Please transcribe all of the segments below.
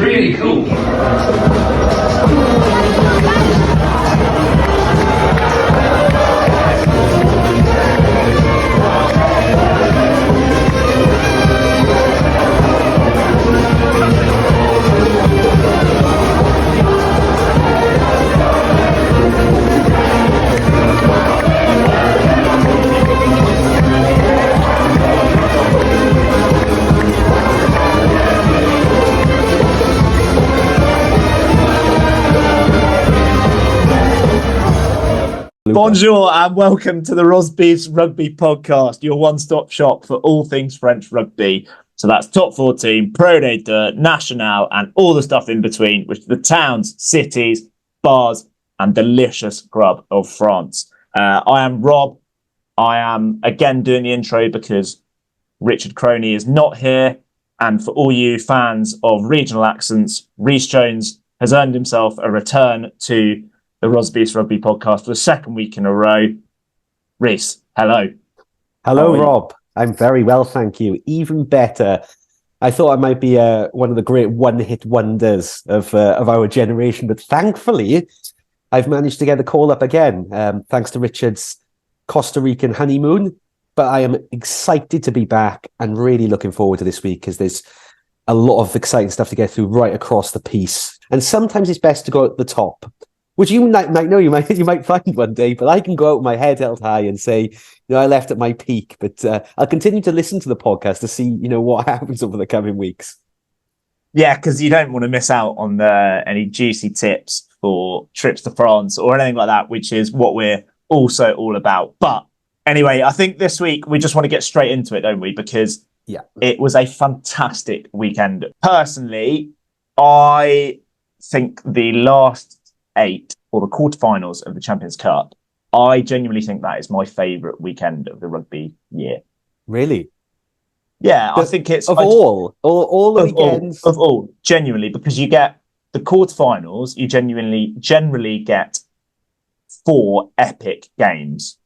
really cool. Bonjour and welcome to the Rosbifs Rugby podcast, your one-stop shop for all things French rugby. So that's top 14, Pro D2, Nationale, and all the stuff in between, which are the towns, cities, bars, and delicious grub of France. I am Rob. I am again doing the intro because Richard Croney is not here. And for all you fans of regional accents, Rhys Jones has earned himself a return to the Rosbifs Rugby podcast for the second week in a row. Rhys, hello. Hello, Rob. I'm very well, thank you. Even better. I thought I might be one of the great one-hit wonders of our generation, but thankfully, I've managed to get the call up again, thanks to Richard's Costa Rican honeymoon. But I am excited to be back and really looking forward to this week because there's a lot of exciting stuff to get through right across the piece. And sometimes it's best to go at the top, which you might know you might find one day, but I can go out with my head held high and say, I left at my peak, but I'll continue to listen to the podcast to see, what happens over the coming weeks. Yeah, because you don't want to miss out on any juicy tips for trips to France or anything like that, which is what we're also all about. But anyway, I think this week we just want to get straight into it, don't we? Because it was a fantastic weekend. Personally, I think the last 8 or the quarterfinals of the Champions Cup, I genuinely think that is my favourite weekend of the rugby year. Really? Yeah, I think it's all the weekends of all, genuinely, because you get the quarterfinals, you generally get 4 epic games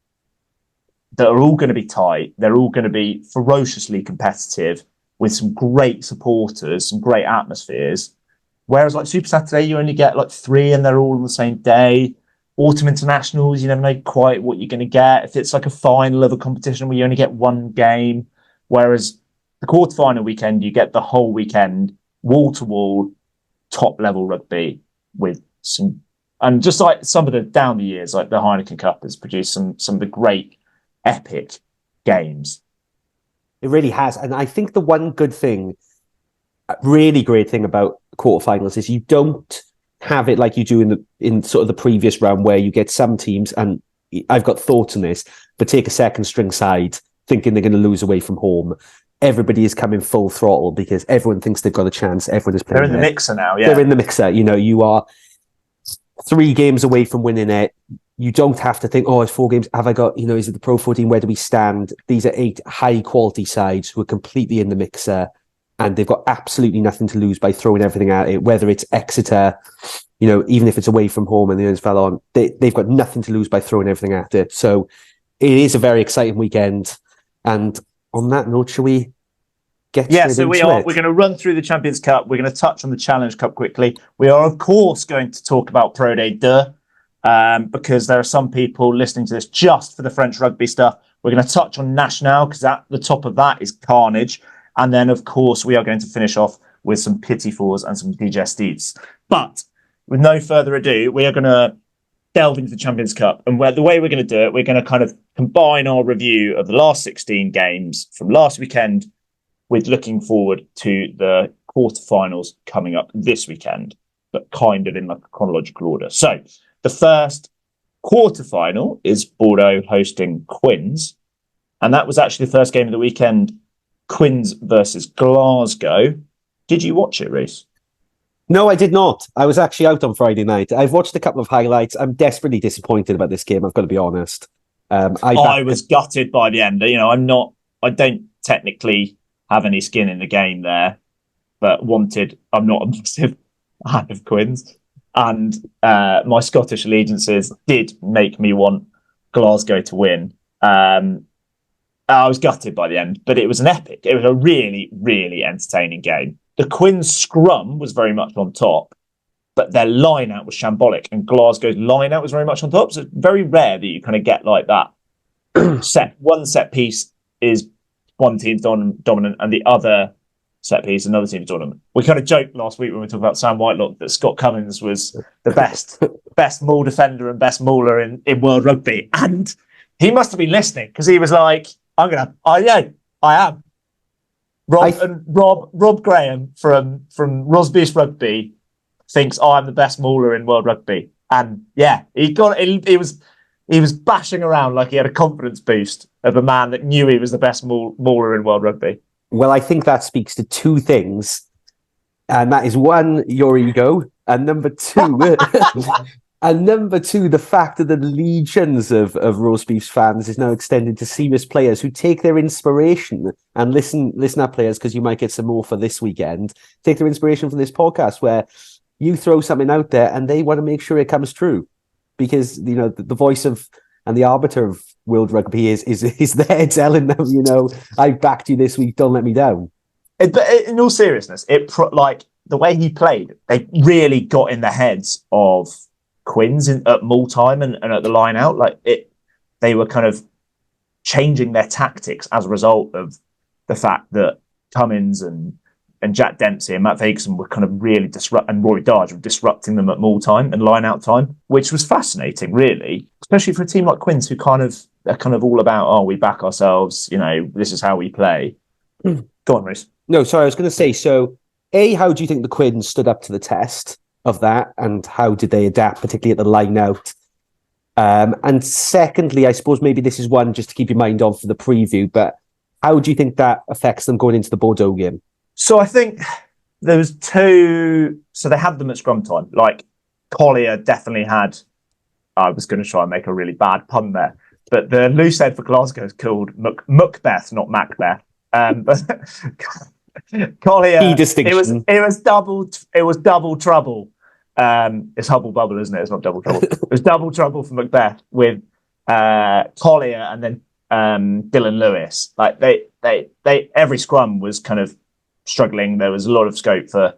that are all going to be tight. They're all going to be ferociously competitive with some great supporters, some great atmospheres. Whereas like Super Saturday, you only get like 3 and they're all on the same day. Autumn Internationals, you never know quite what you're going to get. If it's like a final of a competition where you only get 1 game. Whereas the quarterfinal weekend, you get the whole weekend, wall-to-wall, top-level rugby with some... And just like some of the down the years, like the Heineken Cup has produced some of the great epic games. It really has. And I think the one good thing, really great thing about quarterfinals is you don't have it like you do in sort of the previous round where you get some teams, and I've got thoughts on this, but take a second string side thinking they're going to lose away from home. Everybody is coming full throttle because everyone thinks they've got a chance. Everyone is playing. They're in the mixer now. Yeah, they're in the mixer. You are 3 games away from winning it. You don't have to think, it's 4 games. Have I got, is it the Pro 14? Where do we stand? These are 8 high quality sides who are completely in the mixer. And they've got absolutely nothing to lose by throwing everything at it, whether it's Exeter, even if it's away from home and the others fell on, they've got nothing to lose by throwing everything at it. So it is a very exciting weekend. And on that note, shall we get so we're going to run through the Champions Cup. We're going to touch on the Challenge Cup quickly. We are, of course, going to talk about Pro D2 because there are some people listening to this just for the French rugby stuff. We're going to touch on Nationale because at the top of that is carnage. And then, of course, we are going to finish off with some Petit-Fours and some Digestifs. But with no further ado, we are going to delve into the Champions Cup. And the way we're going to do it, we're going to kind of combine our review of the last 16 games from last weekend with looking forward to the quarterfinals coming up this weekend, but kind of in like a chronological order. So the first quarterfinal is Bordeaux hosting Quins. And that was actually the first game of the weekend, Quins versus Glasgow. Did you watch it, Rhys? No, I did not. I was actually out on Friday night. I've watched a couple of highlights. I'm desperately disappointed about this game, I've got to be honest. I was gutted by the end. I don't technically have any skin in the game there, but I'm not a massive fan of Quins. And my Scottish allegiances did make me want Glasgow to win. I was gutted by the end, but it was an epic. It was a really, really entertaining game. the Quins scrum was very much on top, but their line out was shambolic, and Glasgow's line out was very much on top. So it's very rare that you kind of get like that. One set piece is one team's dominant, and the other set piece another team's dominant. We kind of joked last week when we talked about Sam Whitelock that Scott Cummins was the best maul defender and best mauler in world rugby, and he must have been listening because he was like, I am. Rob Graham from Rosbifs Rugby thinks I'm the best mauler in world rugby, and yeah, he was bashing around like he had a confidence boost of a man that knew he was the best mauler in world rugby. Well, I think that speaks to two things, and that is one, your ego, and number two, the fact that the legions of Rosbifs fans is now extended to serious players who take their inspiration and listen up, players, because you might get some more for this weekend. Take their inspiration from this podcast, where you throw something out there and they want to make sure it comes true, because the voice of and the arbiter of world rugby is there telling them, I backed you this week, don't let me down. But in all seriousness, like the way he played, they really got in the heads of Quins at maul time and at the line out. Like they were kind of changing their tactics as a result of the fact that Cummins and Jack Dempsey and Matt Fakeson were kind of really and Rory Darge were disrupting them at maul time and line out time, which was fascinating, really, especially for a team like Quins, who are kind of all about, we back ourselves, this is how we play. Go on, Reece. No, sorry, I was going to say, so how do you think the Quins stood up to the test of that, and how did they adapt, particularly at the line out? And secondly, I suppose maybe this is one just to keep your mind on for the preview, but how do you think that affects them going into the Bordeaux game? So I think there was two. So they had them at scrum time. Like Collier definitely had. I was going to try and make a really bad pun there, but the loose end for Glasgow is called Macbeth, not Macbeth. But Collier, key distinction. It was double trouble. It's Hubble Bubble, isn't it? It's not double trouble. It was double trouble for Macbeth with Collier and then Dylan Lewis. Like they every scrum was kind of struggling. There was a lot of scope for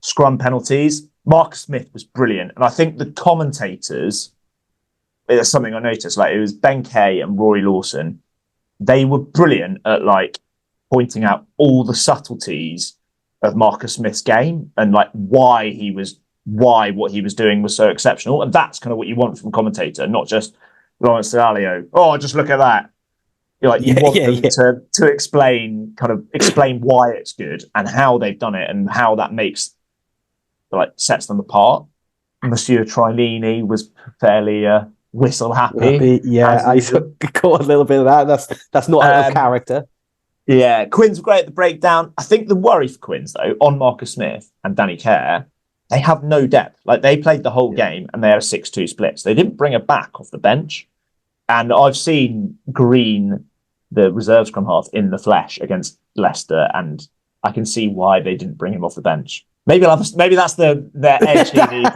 scrum penalties. Marcus Smith was brilliant, and I think the commentators, there's something I noticed, like it was Ben Kay and Rory Lawson, they were brilliant at like pointing out all the subtleties of Marcus Smith's game and like why what he was doing was so exceptional. And that's kind of what you want from a commentator, not just Lawrence Dalio. Just look at that. You want them to explain why it's good and how they've done it and how that sets them apart. Monsieur Trilini was fairly whistle happy. Yeah, I caught a little bit of that. That's not out of character. Yeah, Quins were great at the breakdown. I think the worry for Quins, though, on Marcus Smith and Danny Kerr, they have no depth. Like they played the whole game and they had a 6-2 split. So they didn't bring a back off the bench. And I've seen Green, the reserve scrum half, in the flesh against Leicester, and I can see why they didn't bring him off the bench. Maybe that's their edge he needs.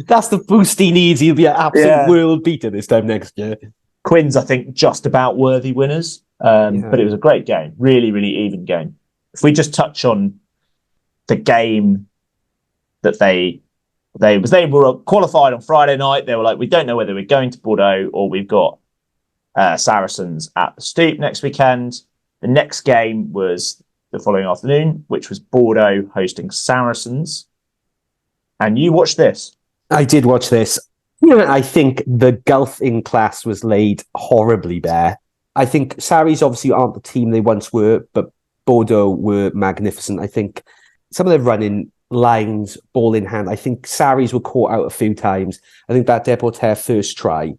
That's the boost he needs. He'll be an absolute world beater this time next year. Quins, I think, just about worthy winners, but it was a great game, really, really even game. If we just touch on the game that they were qualified on Friday night, they were like, we don't know whether we're going to Bordeaux or we've got Saracens at the Stoop next weekend. The next game was the following afternoon, which was Bordeaux hosting Saracens. And you watched this. I did watch this. I think the gulf in class was laid horribly bare. I think Sarries obviously aren't the team they once were, but Bordeaux were magnificent. I think some of their running lines, ball in hand, I think Sarries were caught out a few times. I think that Deporter first try,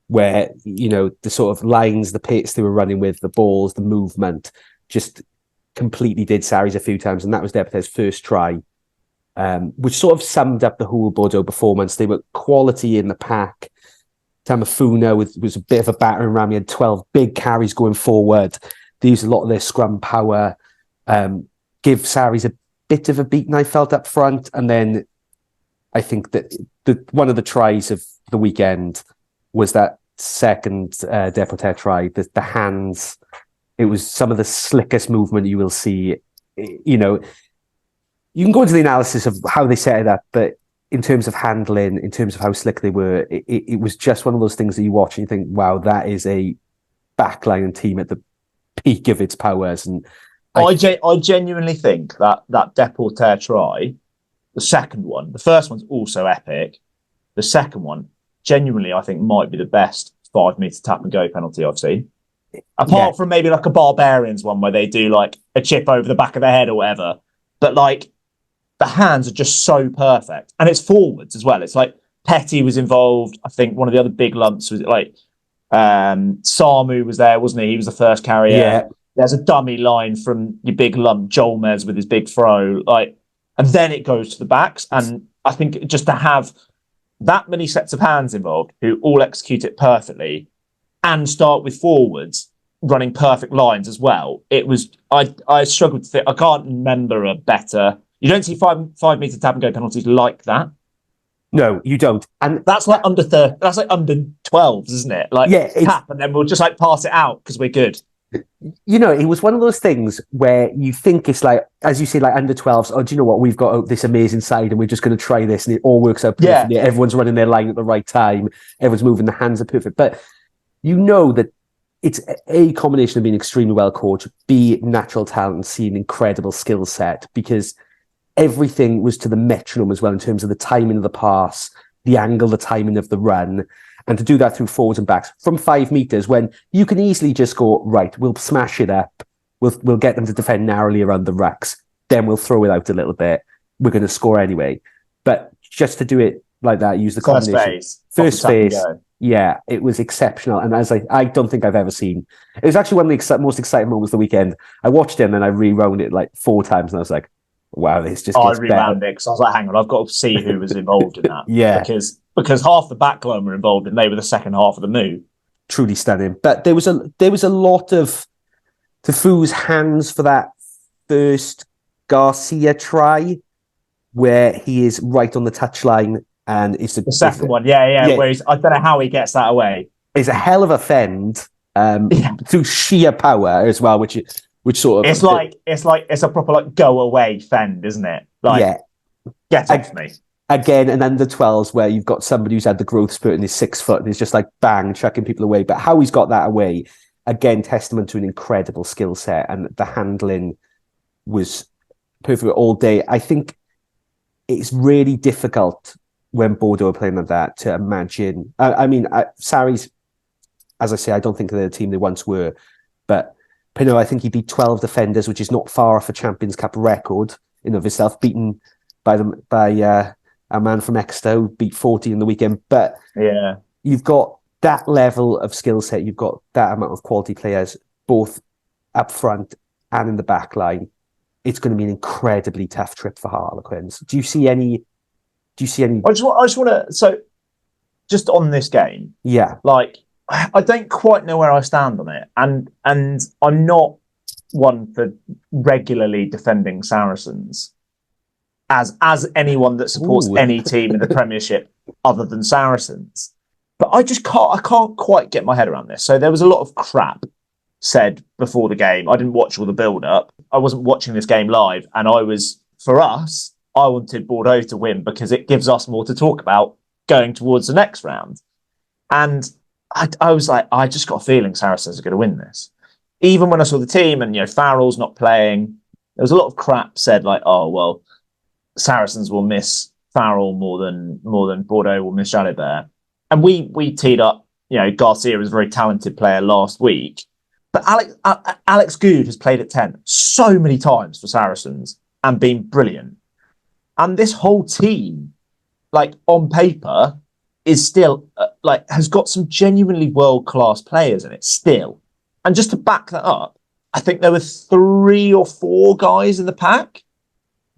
where, the sort of lines, the pace they were running with, the balls, the movement, just completely did Sarries a few times. And that was Deporter's first try, which sort of summed up the whole Bordeaux performance. They were quality in the pack. Tamafuna was a bit of a battering ram. He had 12 big carries going forward. They used a lot of their scrum power, give Sarries a bit of a beating, I felt, up front. And then I think that one of the tries of the weekend was that second Deporter try, the hands. It was some of the slickest movement you will see. you can go into the analysis of how they set it up, but in terms of handling, in terms of how slick they were, it was just one of those things that you watch and you think, wow, that is a backline team at the peak of its powers. And I genuinely think that Deporter try, the second one, the first one's also epic. The second one, genuinely, I think might be the best 5 metre tap and go penalty I've seen. Apart from maybe like a Barbarians one where they do like a chip over the back of the head or whatever. But like the hands are just so perfect. And it's forwards as well. It's like Petty was involved. I think one of the other big lumps was like Samu was there, wasn't he? He was the first carrier. Yeah. There's a dummy line from your big lump, Jolmez with his big throw. Like, and then it goes to the backs. And I think just to have that many sets of hands involved who all execute it perfectly and start with forwards running perfect lines as well. It was, I struggled to think, I can't remember a better, you don't see 5 metre tap and go penalties like that. No, you don't. And that's like under 12s, isn't it? Like tap and then we'll just like pass it out because we're good. You know, it was one of those things where you think it's like, as you say, like under 12s, oh, do you know what? We've got this amazing side and we're just going to try this and it all works out perfectly. Yeah. Everyone's running their line at the right time. Everyone's moving, the hands are perfect. But you know that it's a combination of being extremely well coached, B, natural talent, C, an incredible skill set, because everything was to the metronome as well in terms of the timing of the pass, the angle, the timing of the run. And to do that through forwards and backs from 5 meters when you can easily just go, right, we'll smash it up. We'll get them to defend narrowly around the racks. Then we'll throw it out a little bit. We're going to score anyway. But just to do it like that, use the combination. First phase. Yeah, it was exceptional. And as I don't think I've ever seen. It was actually one of the most exciting moments of the weekend. I watched it and then I rewound it like 4 times and I was like, wow, this just gets better. I rewound it because I was like, hang on, I've got to see who was involved in that. Yeah. Because half the backline were involved and they were the second half of the move. Truly stunning. But there was a lot of Defoe's hands for that first Garcia try where he is right on the touchline and it's the second one. Yeah. Where I don't know how he gets that away. It's a hell of a fend through sheer power as well, which sort of it's a proper like go away fend, isn't it? Like get off me. Again, and then the 12s where you've got somebody who's had the growth spurt and is 6 foot and is just like bang, chucking people away. But how he's got that away, again, testament to an incredible skill set, and the handling was perfect all day. I think it's really difficult when Bordeaux are playing like that to imagine. Sarries, as I say, I don't think they're the team they once were, but Pinot, I think he beat 12 defenders, which is not far off a Champions Cup record in of itself, beaten by our man from Exeter who beat 40 in the weekend. But you've got that level of skill set, you've got that amount of quality players, both up front and in the back line. It's going to be an incredibly tough trip for Harlequins. Do you see any? I just want to. So, just on this game, like I don't quite know where I stand on it, and I'm not one for regularly defending Saracens as anyone that supports any team in the Premiership other than Saracens. But I can't quite get my head around this. So there was a lot of crap said before the game. I didn't watch all the build-up. I wasn't watching this game live. And I wanted Bordeaux to win because it gives us more to talk about going towards the next round. And I was like, I just got a feeling Saracens are going to win this. Even when I saw the team and, Farrell's not playing, there was a lot of crap said like, oh, well, Saracens will miss Farrell more than Bordeaux will miss Jalibert. And we teed up, Garcia was a very talented player last week. But Alex Good has played at 10 so many times for Saracens and been brilliant. And this whole team, like on paper, is still has got some genuinely world-class players in it still. And just to back that up, I think there were 3 or 4 guys in the pack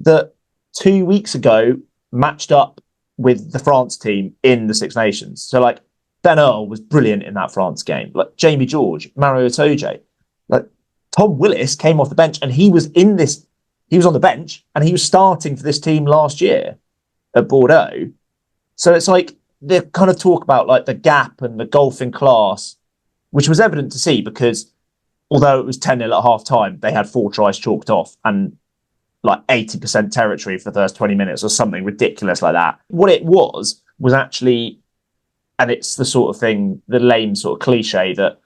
that 2 weeks ago matched up with the France team in the Six Nations. So like Ben Earl was brilliant in that France game. Like Jamie George, Mario Itoje. Like Tom Willis came off the bench and he was on the bench and he was starting for this team last year at Bordeaux. So it's like they kind of talk about like the gap and the golf in class, which was evident to see because although it was 10-0 at half time, they had 4 tries chalked off. And like 80% territory for the first 20 minutes or something ridiculous like that. What it was actually, and it's the sort of thing, the lame sort of cliche that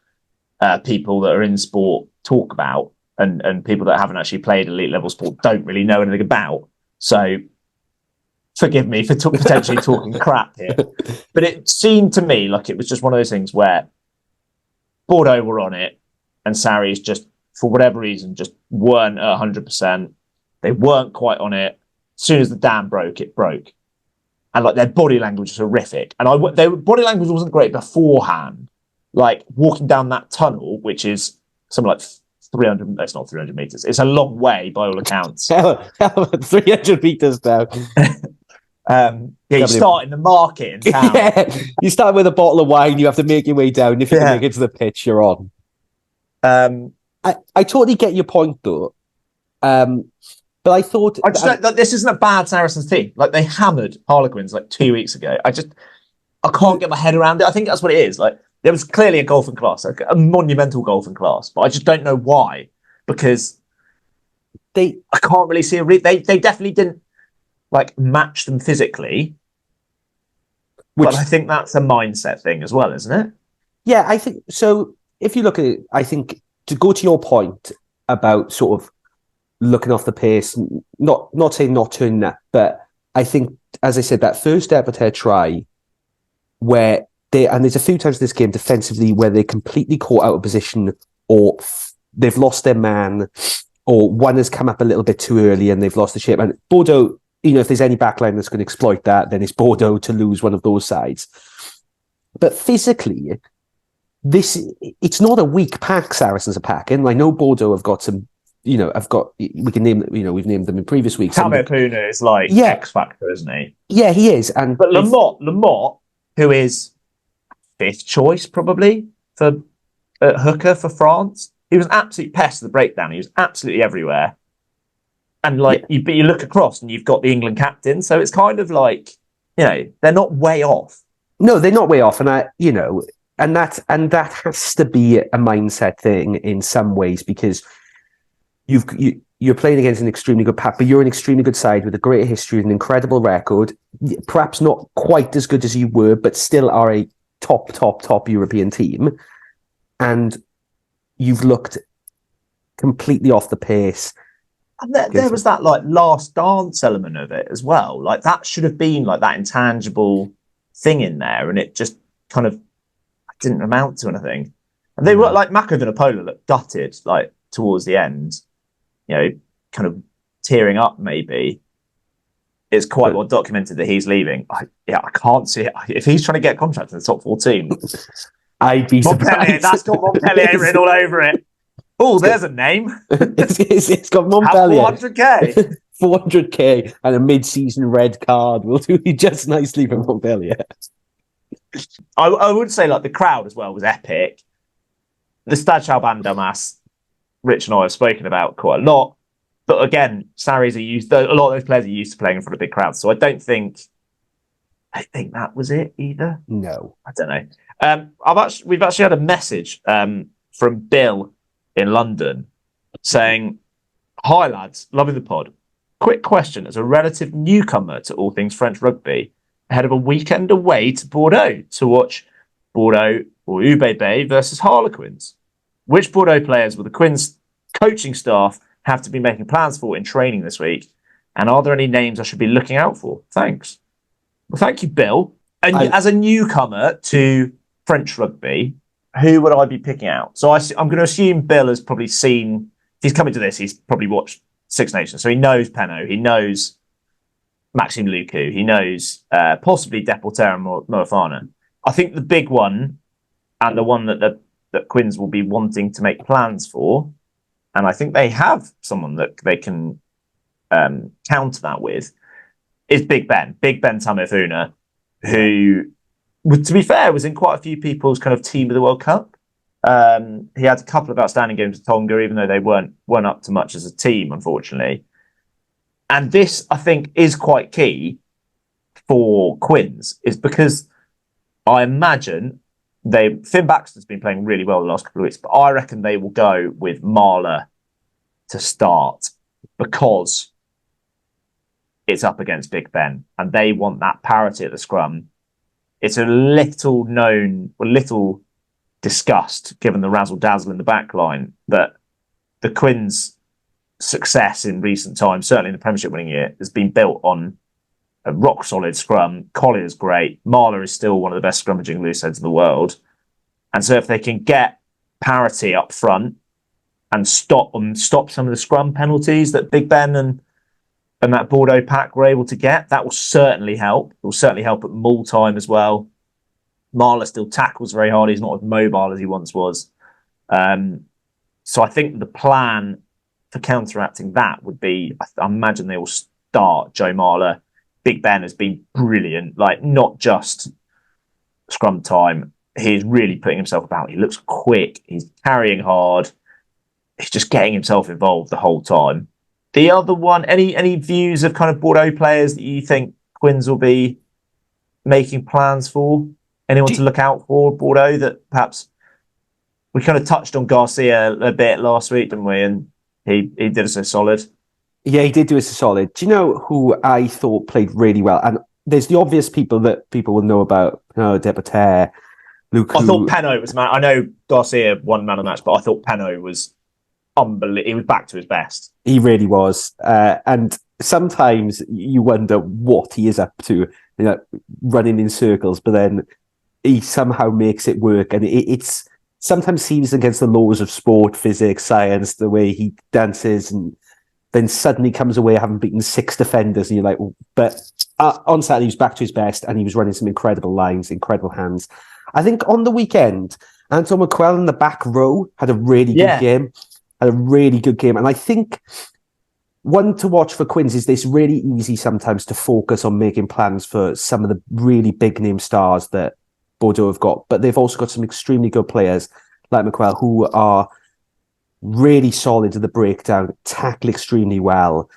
people that are in sport talk about, and people that haven't actually played elite level sport don't really know anything about. So forgive me for potentially talking crap here. But it seemed to me like it was just one of those things where Bordeaux were on it and Sarries just, for whatever reason, just weren't at 100%. They weren't quite on it. As soon as the dam broke, it broke. And like their body language was horrific. And their body language wasn't great beforehand. Like walking down that tunnel, which is something like 300, it's not 300 meters. It's a long way by all accounts. 300 meters now. You start in the market in town. Yeah, you start with a bottle of wine, you have to make your way down. If you can make it to the pitch, you're on. I totally get your point though. But I thought this isn't a bad Saracens team. Like they hammered Harlequins like 2 weeks ago. I can't get my head around it. I think that's what it is. Like there was clearly a golfing class, like a monumental golfing class, but I just don't know why. Because I can't really see they definitely didn't like match them physically. But I think that's a mindset thing as well, isn't it? Yeah, I think so. If you look at it, I think to go to your point about sort of looking off the pace, not saying not turning that, but I think, as I said, that first Exeter try where there's a few times in this game defensively where they're completely caught out of position or they've lost their man or one has come up a little bit too early and they've lost the shape. And Bordeaux, if there's any backline that's going to exploit that, then it's Bordeaux to lose one of those sides. But physically, it's not a weak pack Saracens are packing. I know Bordeaux have got some, we can name, we've named them in previous weeks. Puna is like X Factor, isn't he? Yeah, he is. But Lamotte, who is fifth choice probably for hooker for France, he was an absolute pest of the breakdown. He was absolutely everywhere. And you look across and you've got the England captain, so it's kind of like, they're not way off. No, they're not way off, and that has to be a mindset thing in some ways because you're playing against an extremely good pack, but you're an extremely good side with a great history, an incredible record. Perhaps not quite as good as you were, but still are a top European team, and you've looked completely off the pace. And there was that like last dance element of it as well. Like that should have been like that intangible thing in there, and it just kind of didn't amount to anything. And they were like Mako Vinopola looked gutted like towards the end, kind of tearing up maybe. It's quite well documented that he's leaving. I can't see it. If he's trying to get a contract in the top 14, I'd be surprised. That's got Montpellier written all over it. Oh, there's a name. It's got Montpellier. 400k. 400k and a mid-season red card will do you just nicely for Montpellier. I would say like the crowd as well was epic. The Stade Chalban Damas, Rich and I have spoken about quite a lot. But again, Sarries a lot of those players are used to playing in front of big crowds. So I think that was it either. No. I don't know. We've actually had a message from Bill in London saying, "Hi lads, loving the pod. Quick question as a relative newcomer to all things French rugby, ahead of a weekend away to Bordeaux to watch Bordeaux or UBB versus Harlequins. Which Bordeaux players will the Quins coaching staff have to be making plans for in training this week? And are there any names I should be looking out for? Thanks." Well, thank you, Bill. And as a newcomer to French rugby, who would I be picking out? So I'm going to assume Bill has probably seen, if he's coming to this, he's probably watched Six Nations. So he knows Penaud, he knows Maxime Lucu, he knows possibly Deporter and Moefana. I think the big one, and the one that Quins will be wanting to make plans for, and I think they have someone that they can counter that with, is Big Ben Tameifuna, who, to be fair, was in quite a few people's kind of team of the World Cup. He had a couple of outstanding games with Tonga, even though they weren't up to much as a team, unfortunately. And this, I think, is quite key for Quins, is because I imagine Finn Baxter's been playing really well the last couple of weeks, but I reckon they will go with Marler to start because it's up against Big Ben, and they want that parity at the scrum. It's a little known, or little discussed, given the razzle dazzle in the back line, that the Quins' success in recent times, certainly in the Premiership winning year, has been built on a rock solid scrum. Collier's great. Marler is still one of the best scrummaging looseheads in the world. And so if they can get parity up front and stop some of the scrum penalties that Big Ben and that Bordeaux pack were able to get, that will certainly help. It will certainly help at maul time as well. Marler still tackles very hard. He's not as mobile as he once was. So I think the plan for counteracting that would be, I imagine they will start Joe Marler. Big Ben has been brilliant, like not just scrum time. He's really putting himself about. He looks quick. He's carrying hard. He's just getting himself involved the whole time. The other one, any views of kind of Bordeaux players that you think Quins will be making plans for? Anyone to look out for Bordeaux that perhaps we kind of touched on Garcia a bit last week, didn't we? And he did us a solid. Yeah, he did do us a solid. Do you know who I thought played really well? And there's the obvious people that people will know about. Depoter, Luke. I thought Penno was man. I know Garcia won man of the match, but I thought Penno was unbelievable. He was back to his best. He really was. And sometimes you wonder what he is up to, running in circles, but then he somehow makes it work. And it's sometimes seems against the laws of sport, physics, science, the way he dances, and then suddenly comes away having beaten 6 defenders. And you're like, but on Saturday, he was back to his best and he was running some incredible lines, incredible hands. I think on the weekend, Anton McQuell in the back row had a really good game. And I think one to watch for Quins is this really easy sometimes to focus on making plans for some of the really big name stars that Bordeaux have got, but they've also got some extremely good players like McQuell who are really solid at the breakdown, tackle extremely well,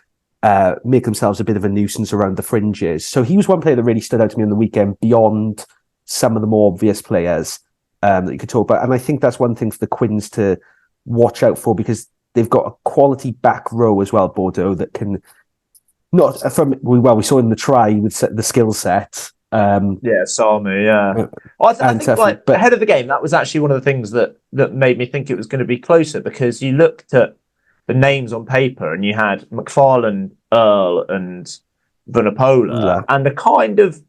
make themselves a bit of a nuisance around the fringes. So he was one player that really stood out to me on the weekend beyond some of the more obvious players that you could talk about. And I think that's one thing for the Quins to watch out for, because they've got a quality back row as well, Bordeaux, that can we saw in the try with the skill set. Samu, I think ahead of the game, that was actually one of the things that made me think it was going to be closer, because you looked at the names on paper and you had McFarlane, Earl and Vunipola, and the kind of,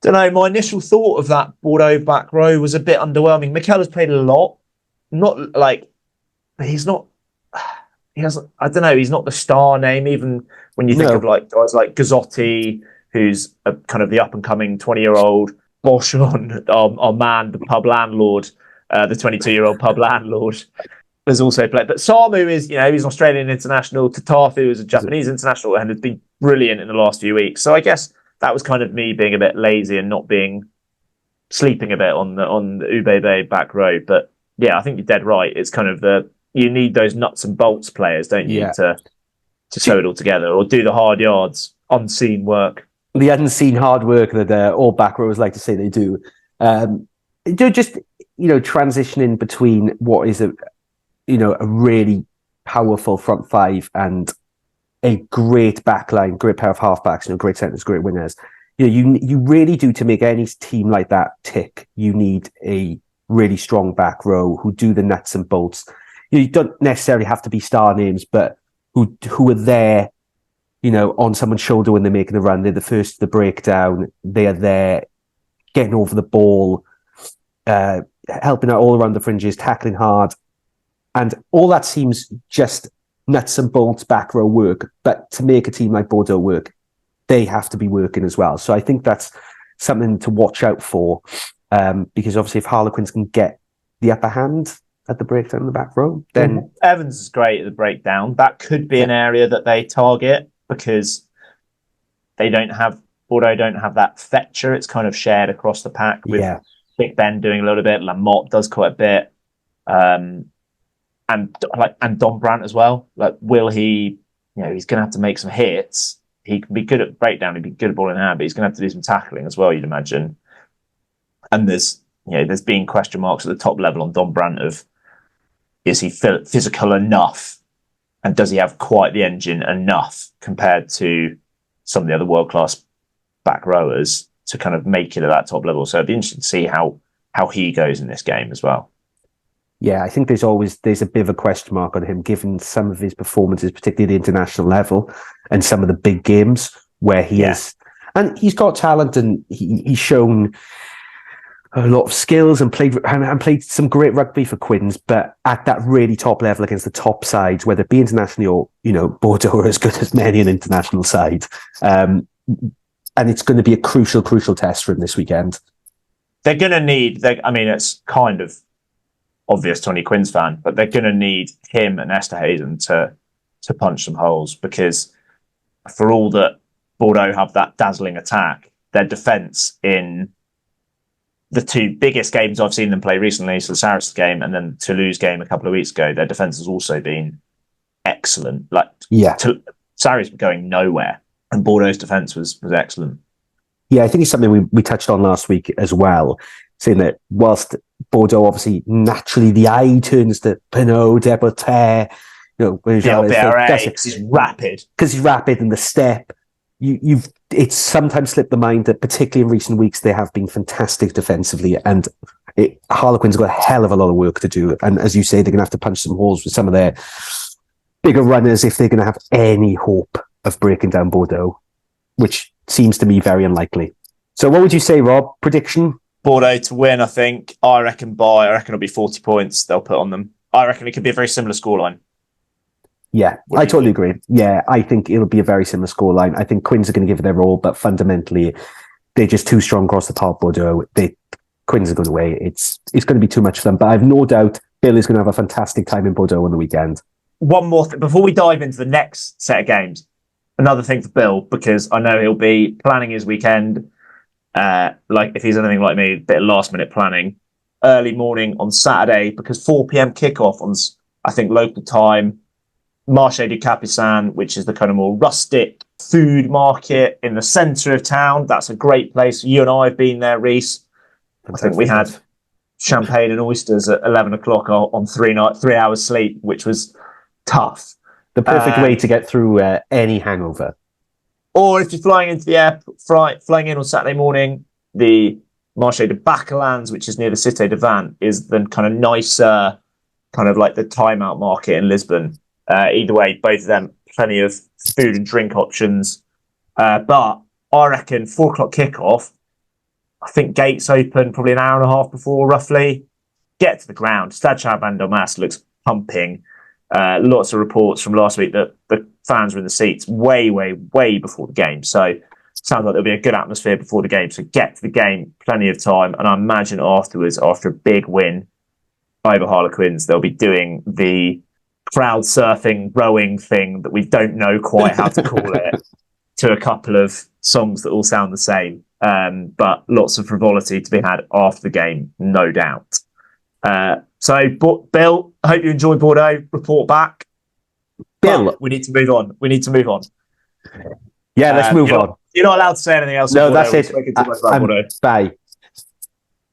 my initial thought of that Bordeaux back row was a bit underwhelming. Mikel has played a lot, not like, he's not, he's not the star name, even when you think of like guys like Gazzotti, who's a kind of the up-and-coming 20-year-old, Boschon, our man, the pub landlord, the 22-year-old pub landlord, has also played. But Samu is, he's an Australian international. Tatafu is a Japanese international and has been brilliant in the last few weeks. So I guess that was kind of me being a bit lazy and sleeping a bit on the Ubebe back row. But yeah, I think you're dead right. It's kind of you need those nuts and bolts players, don't you, to sew it all together or do the hard yards, unseen work. The unseen hard work that all back rows like to say they do. Just transitioning between what is a really powerful front five and a great back line, great pair of halfbacks, great centers, great winners. You really do, to make any team like that tick, you need a really strong back row who do the nuts and bolts. You don't necessarily have to be star names, but who are there, on someone's shoulder when they're making a run. They're the first to the breakdown. They are there getting over the ball, helping out all around the fringes, tackling hard. And all that seems just nuts and bolts back row work. But to make a team like Bordeaux work, they have to be working as well. So I think that's something to watch out for, because obviously if Harlequins can get the upper hand at the breakdown in the back row, then Evans is great at the breakdown. That could be an area that they target, because Bordeaux don't have that fetcher. It's kind of shared across the pack with Big Ben doing a little bit. Lamotte does quite a bit. And Don Brandt as well. Like, will he, he's going to have to make some hits. He can be good at breakdown. He'd be good at ball in hand, but he's going to have to do some tackling as well, you'd imagine. And there's been question marks at the top level on Don Brandt of, is he physical enough? And does he have quite the engine enough compared to some of the other world-class back rowers to kind of make it at that top level. So it'd be interesting to see how he goes in this game as well. Yeah, I think there's a bit of a question mark on him, given some of his performances, particularly at the international level and some of the big games where he is. And he's got talent, and he's shown a lot of skills and played some great rugby for Quins, but at that really top level against the top sides, whether it be internationally or, Bordeaux are as good as many an international side. And it's going to be a crucial test for him this weekend. They're going to need, it's kind of obvious to any Quins fan, but they're going to need him and Esterhazen to punch some holes, because for all that Bordeaux have that dazzling attack, their defence in the two biggest games I've seen them play recently, so the Saracens game and then Toulouse game a couple of weeks ago, their defence has also been excellent. Saracens were going nowhere, and Bordeaux's defence was excellent. Yeah, I think it's something we touched on last week as well, saying that whilst Bordeaux, obviously, naturally the eye turns to Pinot, Deporter, because he's rapid. Because he's rapid, and the step. It's sometimes slipped the mind that, particularly in recent weeks, they have been fantastic defensively, and Harlequins got a hell of a lot of work to do. And as you say, they're going to have to punch some holes with some of their bigger runners if they're going to have any hope of breaking down Bordeaux, which seems to me very unlikely. So what would you say, Rob? Prediction? Bordeaux to win, I think. I reckon it'll be 40 points they'll put on them. I reckon it could be a very similar scoreline. Yeah, I totally agree. Yeah, I think it'll be a very similar scoreline. I think Quins are going to give it their all, but fundamentally, they're just too strong across the park, Bordeaux. Quins are going away. It's going to be too much for them, but I have no doubt Bill is going to have a fantastic time in Bordeaux on the weekend. One more thing, before we dive into the next set of games, another thing for Bill, because I know he'll be planning his weekend, like if he's anything like me, a bit of last-minute planning, early morning on Saturday, because 4 p.m. kickoff on, I think, local time, Marché du Capucin, which is the kind of more rustic food market in the centre of town. That's a great place. You and I have been there, Reese. I think we had champagne and oysters at 11 o'clock on 3 hours sleep, which was tough. The perfect way to get through any hangover. Or if you're flying into the airport, flying in on Saturday morning, the Marché de Bacalands, which is near the Cité de Vannes, is the kind of nicer, kind of like the timeout market in Lisbon. Either way, both of them, plenty of food and drink options. But I reckon 4 o'clock kickoff, I think gates open probably an hour and a half before, roughly. Get to the ground. Stade Chaban-Delmas looks pumping. Lots of reports from last week that the fans were in the seats way before the game. So sounds like there'll be a good atmosphere before the game. So get to the game, plenty of time. And I imagine afterwards, after a big win over Harlequins, they'll be doing the crowd surfing, rowing thing that we don't know quite how to call it, to a couple of songs that all sound the same. But lots of frivolity to be had after the game, no doubt. So, Bill, I hope you enjoy Bordeaux. Report back. Bill, but we need to move on. Yeah, let's move on. You're not allowed to say anything else. No, that's it. Bye.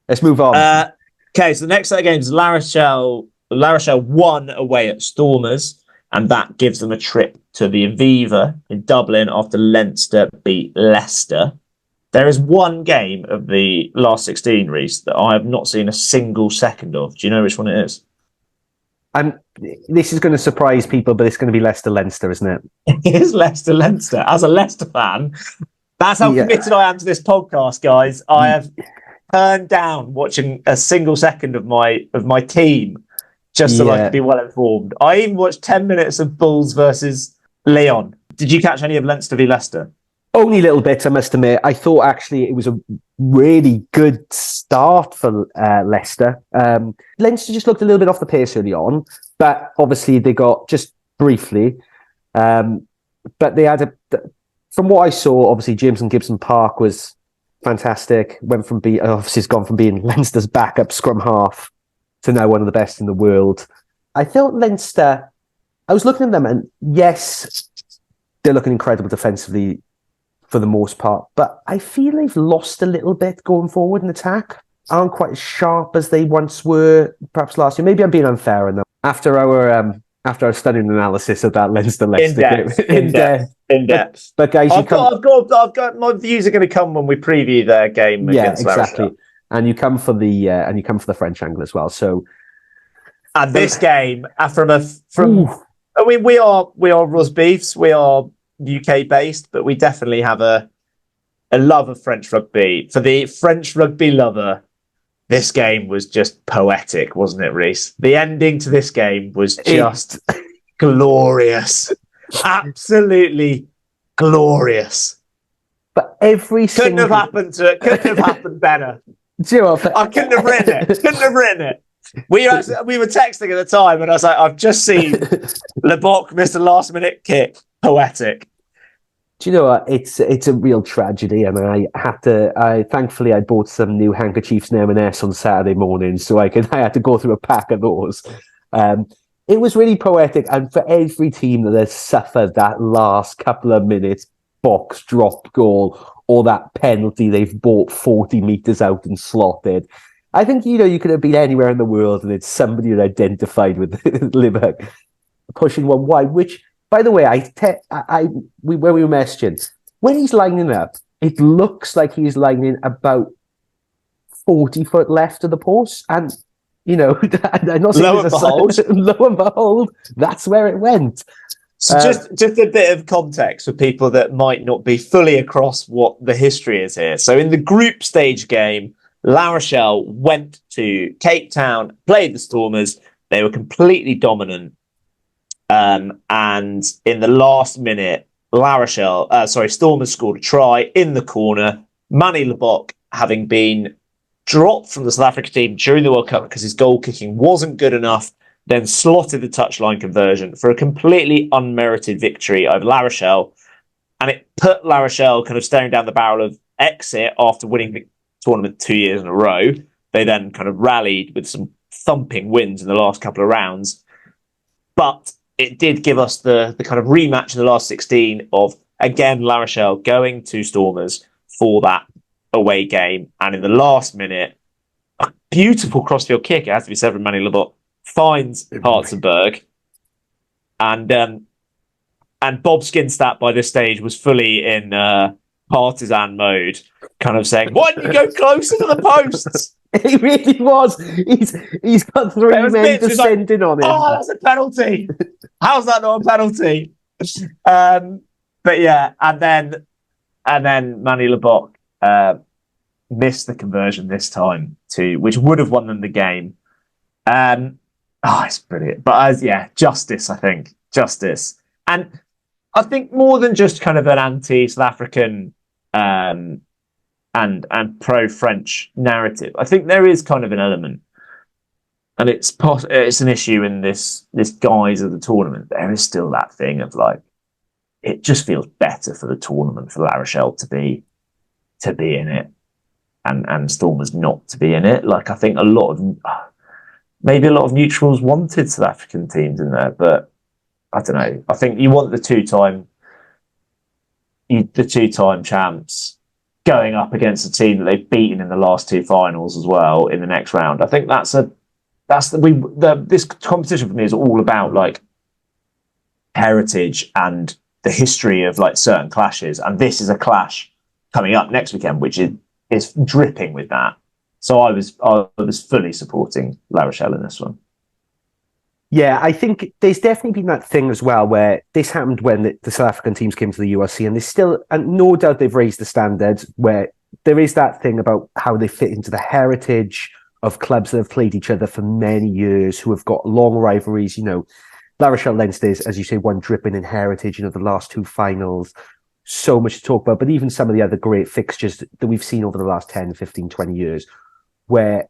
Let's move on. Okay, so the next set of games, La Rochelle won away at Stormers, and that gives them a trip to the Aviva in Dublin after Leinster beat Leicester. There is one game of the last 16, Reece, that I have not seen a single second of. Do you know which one it is? This is going to surprise people, but it's going to be Leicester-Leinster, isn't it? It is Leicester-Leinster. As a Leicester fan, that's how committed I am to this podcast, guys. I have turned down watching a single second of my team just so I could be well informed. I even watched 10 minutes of Bulls versus Lyon. Did you catch any of Leinster v Leicester? Only little bits, I must admit. I thought actually it was a really good start for Leicester. Leinster just looked a little bit off the pace early on, but obviously they got just briefly. But they had from what I saw, obviously Jameson Gibson Park was fantastic. Obviously it's gone from being Leinster's backup scrum half to now one of the best in the world. I felt Leinster, I was looking at them and yes, they're looking incredible defensively for the most part, but I feel they've lost a little bit going forward in attack. Aren't quite as sharp as they once were, perhaps last year. Maybe I'm being unfair on them. After our studying analysis of that Leinster game, in depth. in depth. But guys, I've got. My views are going to come when we preview their game against exactly. Leinster. And you come for the French angle as well. So, and this game I mean, we are Rosbifs. We are UK based, but we definitely have a love of French rugby. For the French rugby lover, this game was just poetic, wasn't it, Reese? The ending to this game was just glorious. Absolutely glorious. But couldn't have happened better. Do you know what? I couldn't have written it. We were texting at the time, and I was like, I've just seen Lebock miss a last minute kick. Poetic. Do you know what? It's a real tragedy, and thankfully I bought some new handkerchiefs and M&S on Saturday morning, so I had to go through a pack of those. It was really poetic, and for every team that has suffered that last couple of minutes box dropped goal or that penalty they've bought 40 metres out and slotted, I think, you could have been anywhere in the world and it's somebody who identified with Liverpool pushing one wide, which, by the way, when we were messaging, when he's lining up, it looks like he's lining about 40 foot left of the post. And, I'm not saying lo and behold, that's where it went. So just a bit of context for people that might not be fully across what the history is here. So in the group stage game, La Rochelle went to Cape Town, played the Stormers. They were completely dominant. And in the last minute, Stormers scored a try in the corner. Manny Lebock, having been dropped from the South Africa team during the World Cup because his goal kicking wasn't good enough, then slotted the touchline conversion for a completely unmerited victory over La Rochelle. And it put La Rochelle kind of staring down the barrel of exit after winning the tournament 2 years in a row. They then kind of rallied with some thumping wins in the last couple of rounds. But it did give us the kind of rematch in the last 16 of, again, La Rochelle going to Stormers for that away game. And in the last minute, a beautiful crossfield kick, it has to be said, from Manny Lebock, finds Hartzenberg. And Bob Skinstad by this stage was fully in partisan mode, kind of saying, why didn't you go closer to the posts? He really was. He's got three men descending on him. Oh, that's a penalty. How's that not a penalty? But yeah, and then Manny Lebock missed the conversion this time too, which would have won them the game. It's brilliant. But justice, I think. Justice. And I think more than just kind of an anti-South African and pro-French narrative, I think there is kind of an element, and it's an issue in this guise of the tournament. There is still that thing of like, it just feels better for the tournament for La Rochelle to be in it, and Stormers not to be in it. Like, I think maybe a lot of neutrals wanted South African teams in there, but I don't know. I think you want the two-time champs going up against a team that they've beaten in the last two finals as well in the next round. I think this competition for me is all about like heritage and the history of like certain clashes, and this is a clash coming up next weekend which is dripping with that. So I was fully supporting La Rochelle in this one. Yeah, I think there's definitely been that thing as well where this happened when the South African teams came to the URC, and there's still, and no doubt they've raised the standards, where there is that thing about how they fit into the heritage of clubs that have played each other for many years, who have got long rivalries. La Rochelle Leinster is, as you say, one dripping in heritage, the last two finals, so much to talk about, but even some of the other great fixtures that we've seen over the last 10, 15, 20 years, where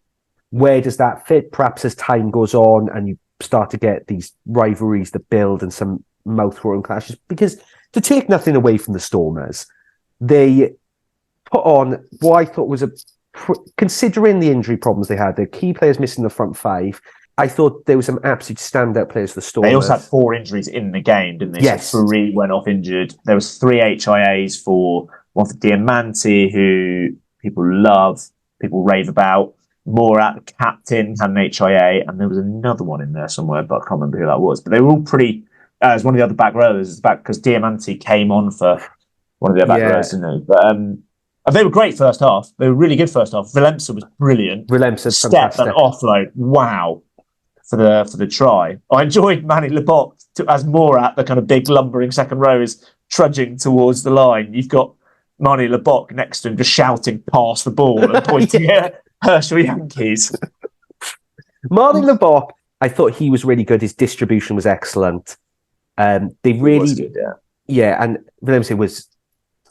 does that fit? Perhaps as time goes on and you start to get these rivalries that build and some mouth-watering clashes, because to take nothing away from the Stormers, they put on what I thought was considering the injury problems they had, their key players missing the front five, I thought there were some absolute standout players for the Stormers. They also had 4 injuries in the game, didn't they? Yes. So 3 went off injured. There was 3 HIAs one for Diamanti, who people love, people rave about. Morat, the captain, had an HIA, and there was another one in there somewhere, but I can't remember who that was. But they were all pretty as one of the other back rowers. It's back because Diamanti came on for one of the back rowers, didn't he? But they were great first half. They were really good first half. Valemsa was brilliant. Valemsa, step fantastic. and offload. Wow. For the try. I enjoyed Manny Lebock as Morat, the kind of big lumbering second row, is trudging towards the line. You've got Manny Lebock next to him just shouting pass the ball and pointing at Herschel Yankees. Manny Lebock, I thought he was really good. His distribution was excellent. They really was good, and Valemsa was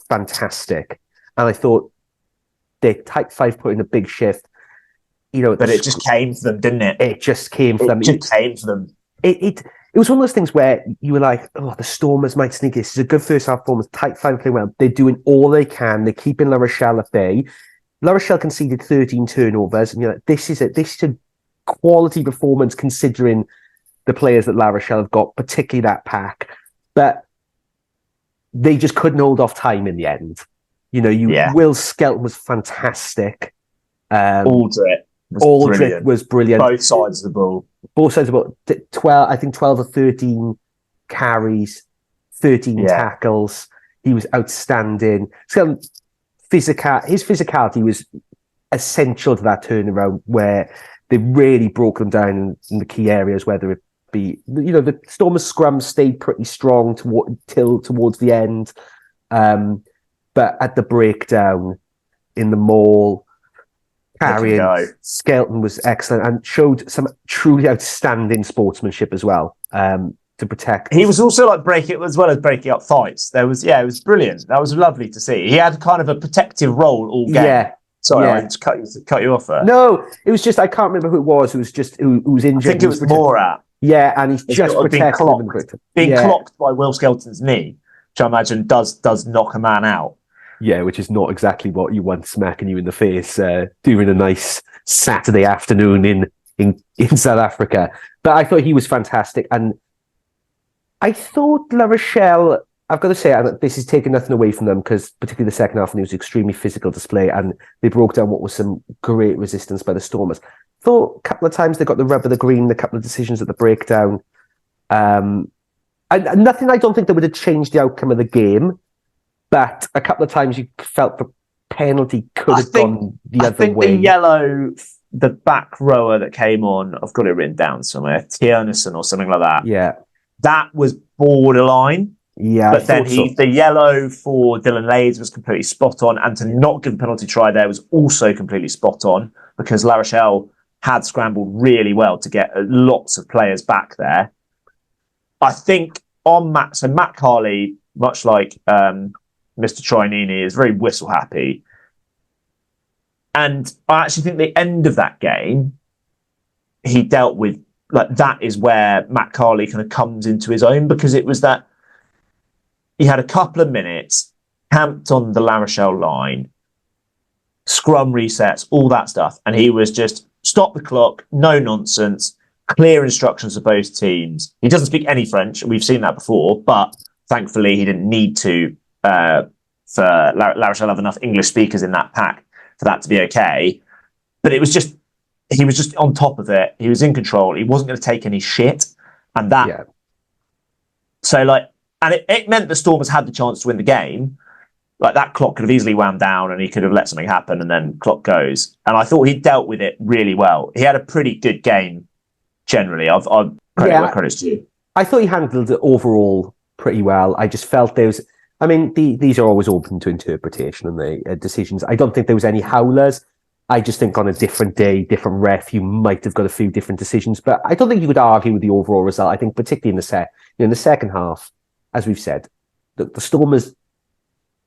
fantastic. And I thought their tight five put in a big shift. But it just came for them, didn't it? It just came for them. It just came for them. It was one of those things where you were like, oh, the Stormers might sneak. This is a good first half performance. Tight five play well. They're doing all they can. They're keeping La Rochelle at bay. La Rochelle conceded 13 turnovers, and you're like, this is a quality performance considering the players that La Rochelle have got, particularly that pack. But they just couldn't hold off time in the end. Will Skelton was fantastic. Aldrit was brilliant. Both sides of the ball. Both sides of the ball. 12 or 13 carries, 13 tackles. He was outstanding. So his physicality was essential to that turnaround where they really broke them down in the key areas, whether it be, the Stormers scrum stayed pretty strong towards the end. But at the breakdown in the maul, carrying, Skelton was excellent and showed some truly outstanding sportsmanship as well to protect. He was also breaking up fights. It was brilliant. That was lovely to see. He had kind of a protective role all game. Yeah. Sorry, I just cut you off there. No, it was just, I can't remember who it was. It was just who was injured. I think it was Morat. Yeah, and he's just protected being clocked by Will Skelton's knee, which I imagine does knock a man out. Yeah, which is not exactly what you want smacking you in the face during a nice Saturday afternoon in South Africa. But I thought he was fantastic. And I thought La Rochelle, I've got to say, this is taking nothing away from them because particularly the second half, and it was extremely physical display and they broke down what was some great resistance by the Stormers. Thought a couple of times they got the rub of the green, a couple of decisions at the breakdown. And nothing I don't think that would have changed the outcome of the game. But a couple of times you felt the penalty could have gone the other way. The back rower that came on, I've got it written down somewhere, Tiernison or something like that. Yeah. That was borderline. Yeah. But then the yellow for Dylan Lades was completely spot on. And to not give a penalty try there was also completely spot on because La Rochelle had scrambled really well to get lots of players back there. I think on Matt Carley, much like Mr. Trinini, is very whistle happy. And I actually think the end of that game, he dealt with, that is where Matt Carley kind of comes into his own because it was that he had a couple of minutes, camped on the La Rochelle line, scrum resets, all that stuff. And he was just stop the clock, no nonsense, clear instructions of both teams. He doesn't speak any French. We've seen that before, but thankfully he didn't need to for La Rochelle have enough English speakers in that pack for that to be okay. But he was just on top of it. He was in control. He wasn't going to take any shit. And that, it meant the Stormers had the chance to win the game. That clock could have easily wound down and he could have let something happen and then clock goes. And I thought he dealt with it really well. He had a pretty good game generally. I've credit where credit's due. I thought he handled it overall pretty well. I just felt these are always open to interpretation and the decisions. I don't think there was any howlers. I just think on a different day, different ref, you might have got a few different decisions. But I don't think you could argue with the overall result. I think particularly in the second half, as we've said, the Stormers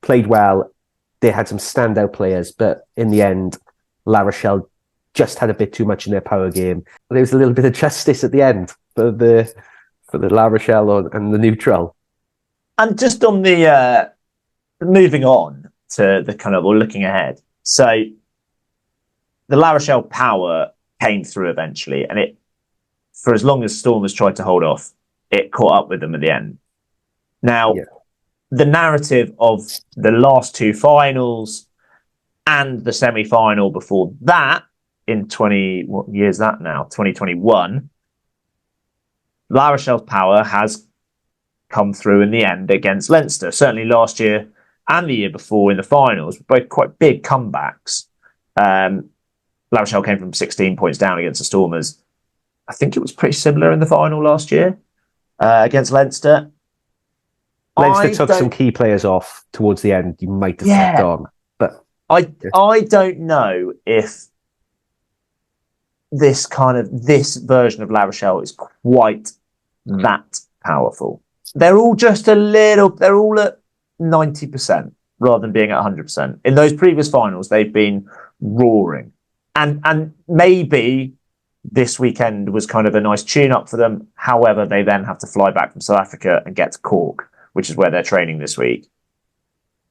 played well. They had some standout players, but in the end, La Rochelle just had a bit too much in their power game. There was a little bit of justice at the end for the La Rochelle and the neutral. And just on the moving on to the kind of looking ahead. So the La Rochelle power came through eventually, and it, for as long as Stormers tried to hold off, it caught up with them at the end. Now, the narrative of the last two finals and the semi-final before that in 2021, La Rochelle's power has come through in the end against Leinster. Certainly last year and the year before in the finals, both quite big comebacks. La Rochelle came from 16 points down against the Stormers. I think it was pretty similar in the final last year against Leinster. Leinster took some key players off towards the end. You might reflect on, but I don't know if this version of La Rochelle is quite that powerful. They're all just they're all at 90% rather than being at 100%. In those previous finals, they've been roaring. And maybe this weekend was kind of a nice tune-up for them. However, they then have to fly back from South Africa and get to Cork, which is where they're training this week.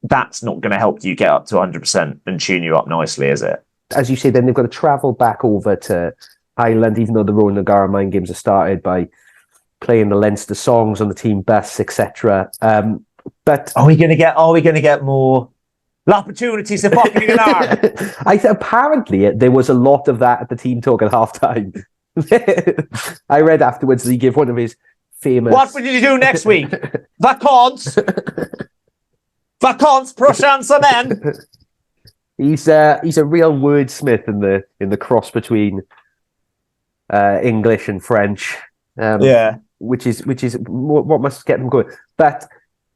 That's not going to help you get up to 100% and tune you up nicely, is it? As you say, then they've got to travel back over to Ireland, even though the Rowan Nagara mind games are started by playing the Leinster songs on the team bus, etc. But are we going to get more opportunities to fucking apparently there was a lot of that at the team talk at halftime. I read afterwards that he gave one of his famous. What will you do next week? Vacances, prochaine semaine. He's a real wordsmith in the cross between English and French. Which is what must get them going. But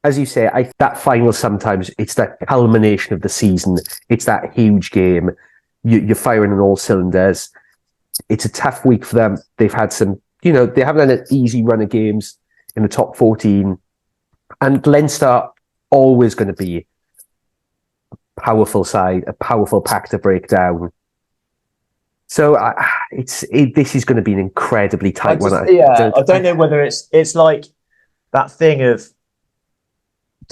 as you say, that final sometimes it's that culmination of the season. It's that huge game. You're firing on all cylinders. It's a tough week for them. They've had some, they haven't had an easy run of games in the top 14, and Leinster always going to be a powerful side, a powerful pack to break down. So this is going to be an incredibly tight one. I don't know whether it's like that thing of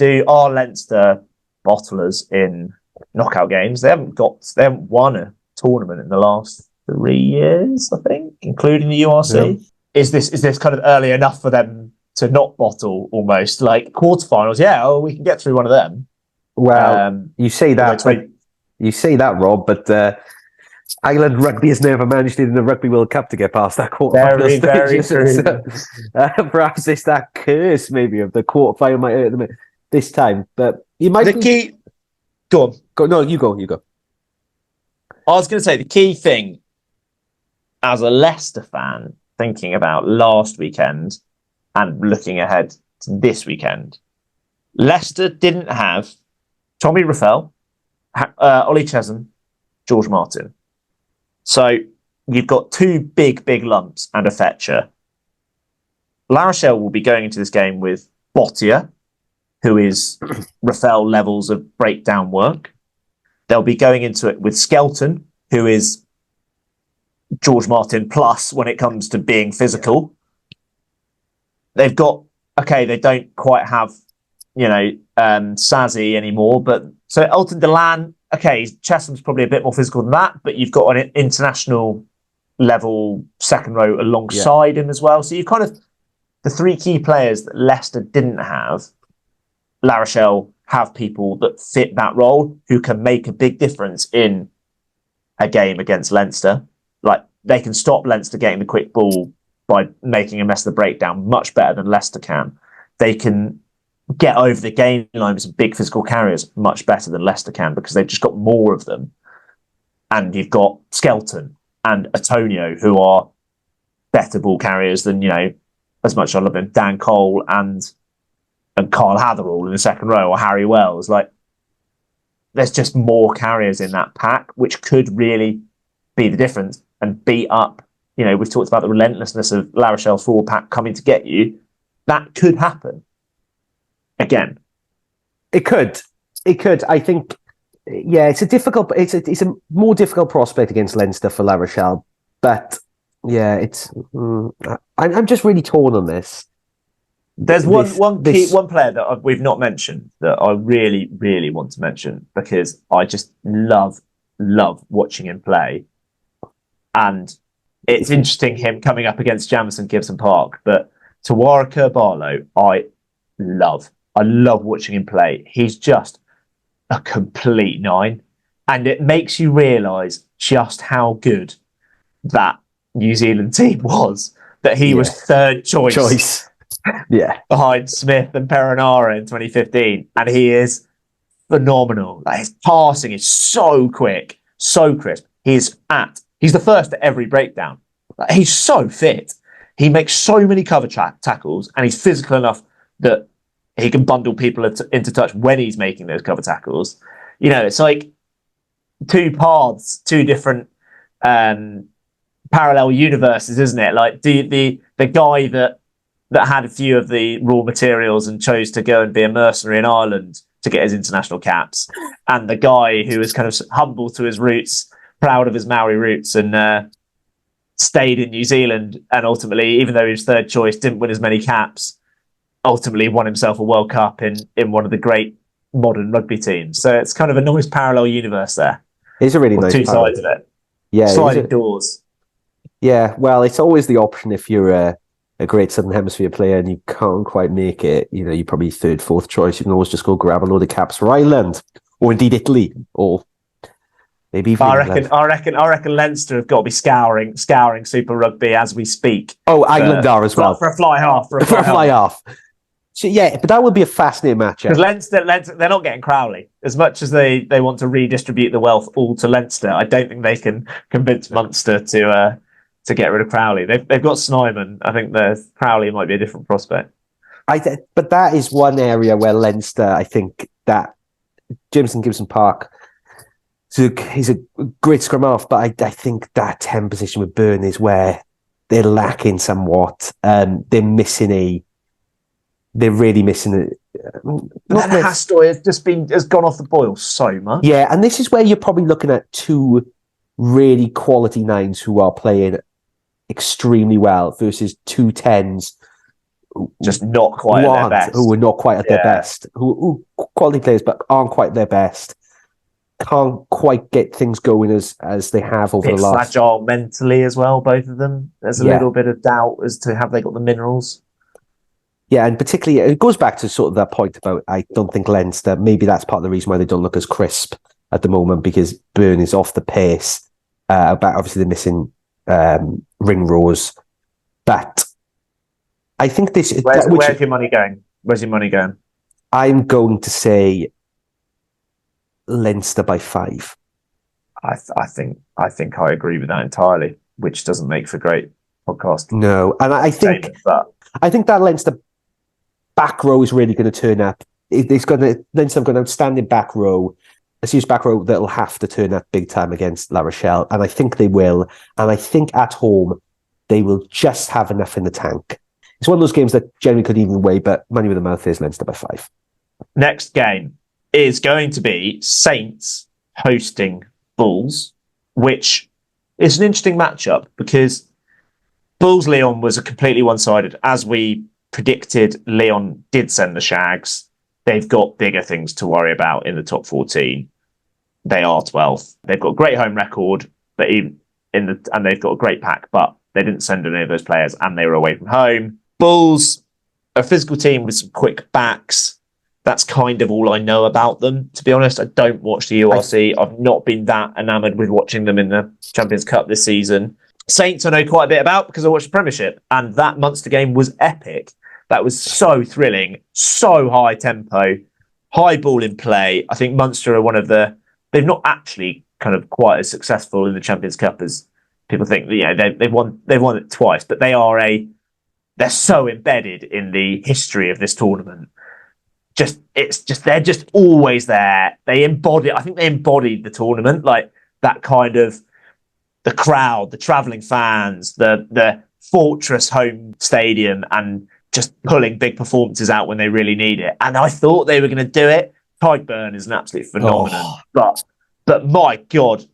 are Leinster bottlers in knockout games? They haven't won a tournament in the last 3 years, I think, including the URC. Yeah. Is this kind of early enough for them to not bottle almost? Like quarterfinals, we can get through one of them. Well, you say that, Rob, but Ireland rugby has never managed in the Rugby World Cup to get past that quarterfinal. Very true. So, perhaps it's that curse maybe of the quarterfinal might hurt them this time, but you might. Go on. No, you go. I was going to say the key thing as a Leicester fan, thinking about last weekend and looking ahead to this weekend, Leicester didn't have Tommy Rafell, Ollie Chesham, George Martin. So you've got two big lumps and a fetcher. La Rochelle will be going into this game with Bottier, who is Rafell levels of breakdown work. They'll be going into it with Skelton, who is George Martin plus when it comes to being physical. They've got, they don't quite have, Sazzy anymore, but so Elton Delan, Chesham's probably a bit more physical than that, but you've got an international level second row alongside him as well. So you've kind of the three key players that Leicester didn't have. La Rochelle have people that fit that role who can make a big difference in a game against Leinster. Like they can stop Leinster getting the quick ball by making a mess of the breakdown much better than Leicester can. They can get over the game line with some big physical carriers much better than Leicester can because they've just got more of them. And you've got Skelton and Antonio who are better ball carriers than, as much as I love him, Dan Cole and Carl Hatherall in the second row or Harry Wells. Like, there's just more carriers in that pack, which could really be the difference and beat up. We've talked about the relentlessness of La Rochelle's forward pack coming to get you. That could happen. Again, it could. I think, it's a more difficult prospect against Leinster for La Rochelle. But I'm just really torn on this. There's one player that we've not mentioned that I really, really want to mention because I just love watching him play, and it's interesting him coming up against Jamison Gibson Park. But Tawara Kerbalo, I love watching him play. He's just a complete nine, and it makes you realise just how good that New Zealand team was. That he was third choice Yeah. behind Smith and Perinara in 2015, and he is phenomenal. Like, his passing is so quick, so crisp. He's the first at every breakdown. Like, he's so fit. He makes so many cover tackles, and he's physical enough that he can bundle people into touch when he's making those cover tackles. You know, it's like two paths, two different parallel universes, isn't it? Like the guy that had a few of the raw materials and chose to go and be a mercenary in Ireland to get his international caps, and the guy who was kind of humble to his roots, proud of his Maori roots, and stayed in New Zealand, and ultimately, even though he was third choice, didn't win as many caps, ultimately won himself a World Cup in one of the great modern rugby teams. So it's kind of a nice parallel universe there. It's a really nice two sides of it. Yeah, sliding doors. Yeah, well, it's always the option if you're a great Southern Hemisphere player and you can't quite make it. You know, you're probably third, fourth choice. You can always just go grab a load of caps for Ireland, or indeed Italy, or maybe even England. I reckon Leinster have got to be scouring Super Rugby as we speak. Oh, Ireland are as well for a fly half. For a fly half. So, yeah, but that would be a fascinating matchup. Because Leinster, they're not getting Crowley. As much as they want to redistribute the wealth all to Leinster, I don't think they can convince Munster to get rid of Crowley. They've got Snyman. I think Crowley might be a different prospect. But that is one area where Leinster, I think that Gibson Park, he's a great scrum half, but I think that 10 position with Byrne is where they're lacking somewhat. They're really missing it. Hastoy has gone off the boil so much. Yeah, and this is where you're probably looking at two really quality nines who are playing extremely well versus two tens, just not quite at their best. Who are not quite at their best. Who quality players, but aren't quite their best. Can't quite get things going as they have over the last. Fragile mentally as well, both of them. There's a little bit of doubt as to have they got the minerals. Yeah, and particularly, it goes back to sort of that point about, I don't think Leinster, maybe that's part of the reason why they don't look as crisp at the moment, because Byrne is off the pace. Obviously, they're missing Ringrose. But I think this... Where's your money going? Where's your money going? I'm going to say Leinster by 5. I think I agree with that entirely, which doesn't make for great podcast. No, and I think that Leinster back row is really going to turn up. Leinster have got an outstanding back row, a serious back row that'll have to turn up big time against La Rochelle, and I think they will. And I think at home they will just have enough in the tank. It's one of those games that generally could even weigh, but money with the mouth is Leinster by 5. Next game is going to be Saints hosting Bulls, which is an interesting matchup because Bulls Lyon was a completely one-sided. As we predicted, Lyon did send the Shags. They've got bigger things to worry about in the top 14. They are 12th. They've got a great home record, but and they've got a great pack, but they didn't send any of those players, and they were away from home. Bulls, a physical team with some quick backs. That's kind of all I know about them, to be honest. I don't watch the URC. I've not been that enamoured with watching them in the Champions Cup this season. Saints I know quite a bit about because I watched the Premiership, and that Munster game was epic. That was so thrilling, so high tempo, high ball in play. I think Munster are they've not actually kind of quite as successful in the Champions Cup as people think. Yeah, they've won it twice, but they're so embedded in the history of this tournament. They're just always there. I think they embodied the tournament, like that kind of the crowd, the travelling fans, the fortress home stadium, and just pulling big performances out when they really need it. And I thought they were going to do it. Tyburn is an absolute phenomenon. But my God,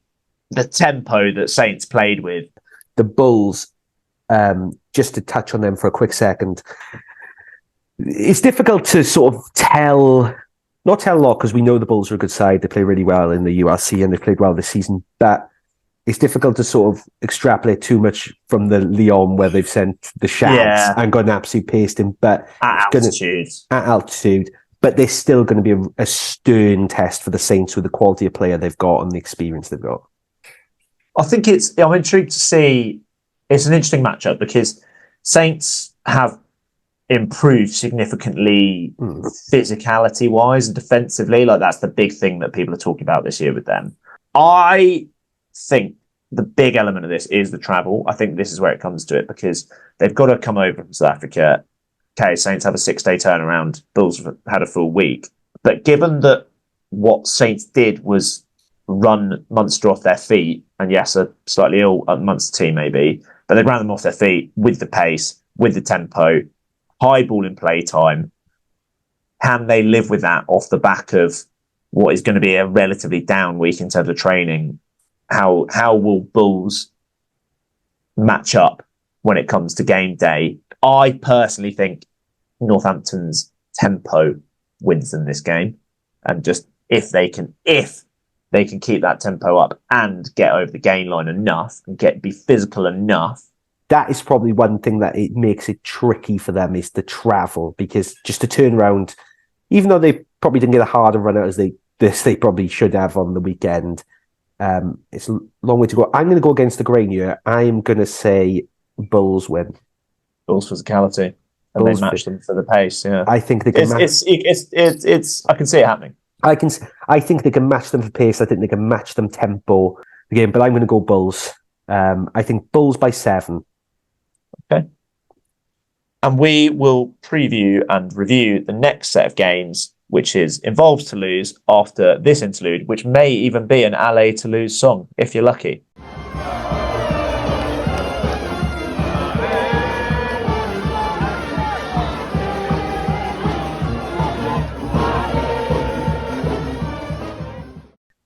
the tempo that Saints played with. The Bulls, just to touch on them for a quick second, it's difficult to sort of not tell a lot because we know the Bulls are a good side. They play really well in the URC and they've played well this season. But it's difficult to sort of extrapolate too much from the Lyon where they've sent the Shags and got an absolute pasting. But at altitude. But there's still going to be a stern test for the Saints with the quality of player they've got and the experience they've got. I think I'm intrigued to see. It's an interesting matchup because Saints have improved significantly physicality wise and defensively. Like, that's the big thing that people are talking about this year with them. I think the big element of this is the travel. I think this is where it comes to it, because they've got to come over from South Africa. Okay, Saints have a 6-day turnaround. Bulls have had a full week. But given that what Saints did was run Munster off their feet, and yes, a slightly ill Munster team maybe, but they ran them off their feet with the pace, with the tempo, high ball in play time. Can they live with that off the back of what is going to be a relatively down week in terms of training? How will Bulls match up when it comes to game day? I personally think Northampton's tempo wins them this game, and just if they can keep that tempo up and get over the gain line enough and be physical enough. That is probably one thing that it makes it tricky for them, is the travel, because just to turn around, even though they probably didn't get a harder run out as they probably should have on the weekend, it's a long way to go. I'm going to go against the grain here. I'm going to say Bulls win. Bulls physicality, and they match them for the pace. Yeah, I think they can. It's. I can see it happening. I think they can match them for pace. I think they can match them tempo again. But I'm going to go Bulls. I think Bulls by 7. Okay. And we will preview and review the next set of games, which involves Toulouse, after this interlude, which may even be an Allez Toulouse song, if you're lucky.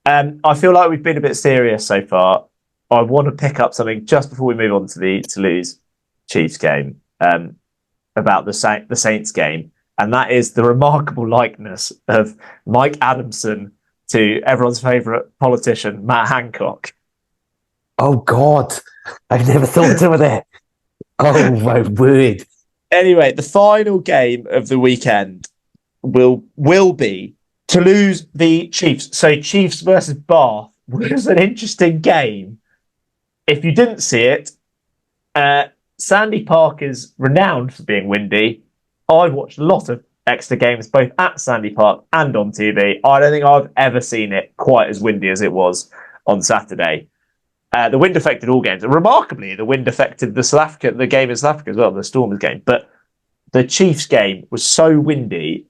I feel like we've been a bit serious so far. I want to pick up something just before we move on to the Toulouse Chiefs game, about the Saints game, and that is the remarkable likeness of Mike Adamson to everyone's favourite politician, Matt Hancock. Oh, God. I've never thought of that. Oh, my word. Anyway, the final game of the weekend will be Toulouse v Chiefs. So Chiefs versus Bath was an interesting game. If you didn't see it, Sandy Park is renowned for being windy. I've watched a lot of Exeter games, both at Sandy Park and on TV. I don't think I've ever seen it quite as windy as it was on Saturday. The wind affected all games. And remarkably, the wind affected the game in South Africa as well, the Stormers game. But the Chiefs game was so windy,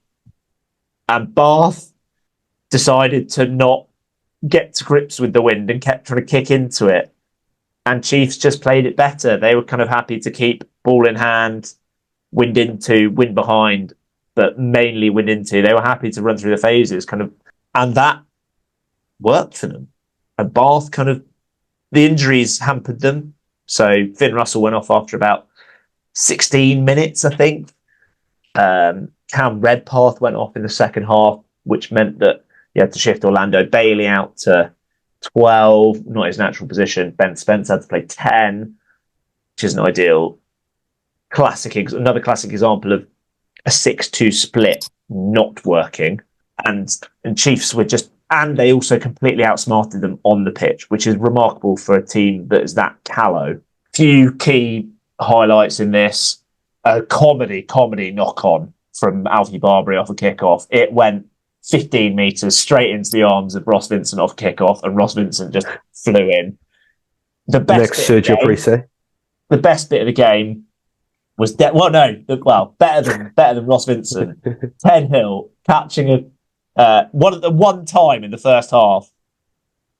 and Bath decided to not get to grips with the wind and kept trying to kick into it. And Chiefs just played it better. They were kind of happy to keep ball in hand, wind into, wind behind, but mainly wind into. They were happy to run through the phases, and that worked for them. And Bath the injuries hampered them. So Finn Russell went off after about 16 minutes, I think. Cam Redpath went off in the second half, which meant that you had to shift Orlando Bailey out to 12, not his natural position. Ben Spence had to play 10, which isn't ideal. Another classic example of a 6-2 split not working. And Chiefs were and they also completely outsmarted them on the pitch, which is remarkable for a team that is that callow. Few key highlights in this. A comedy knock-on from Alfie Barbary off a kick-off. It went 15 metres straight into the arms of Ross Vincent off kick-off, and Ross Vincent just flew in. The best bit of the game was better than Ross Vincent. Ted Hill catching one time in the first half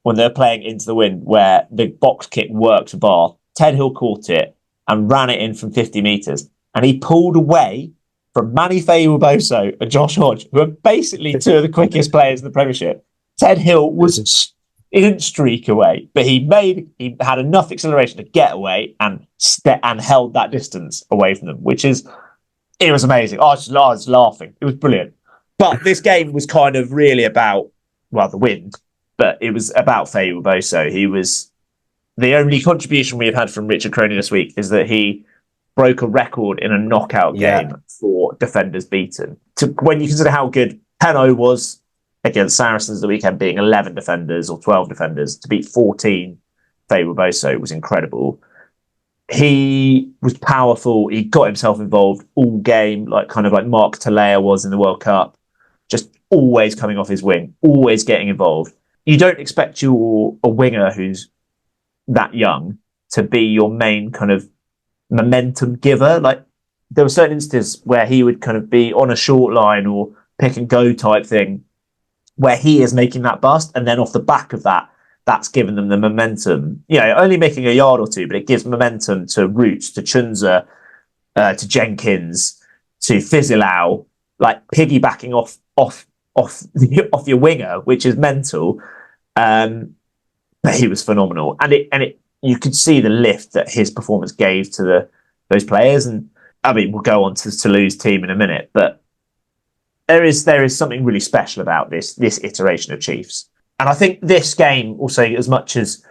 when they were playing into the wind, where the box kick worked for Bath. Ted Hill caught it and ran it in from 50 metres, and he pulled away from Manny Fayuboso and Josh Hodge, who are basically two of the quickest players in the Premiership. Ted Hill he didn't streak away, but he had enough acceleration to get away and held that distance away from them, it was amazing. I was laughing. It was brilliant. But this game was kind of really about, the wind, but it was about Fayuboso. He was the only contribution we have had from Richard Croney this week is that he broke a record in a knockout game for defenders beaten. When you consider how good Peno was against Saracens the weekend, being 11 defenders or 12 defenders, to beat 14 Fayuboso was incredible. he was powerful. He got himself involved all game, like kind of like Mark Talea was in the World Cup, just always coming off his wing, always getting involved. You don't expect a winger who's that young to be your main kind of momentum giver. Like there were certain instances where he would kind of be on a short line or pick and go type thing, where he is making that bust, and then off the back of that, that's given them the momentum. You know, only making a yard or two, but it gives momentum to Roots, to Chunza, to Jenkins, to Fizilau, like piggybacking off your winger, which is mental. But he was phenomenal, and it you could see the lift that his performance gave to those players. And I mean, we'll go on to the Toulouse team in a minute, but there is something really special about this iteration of Chiefs. And I think this game also, as much as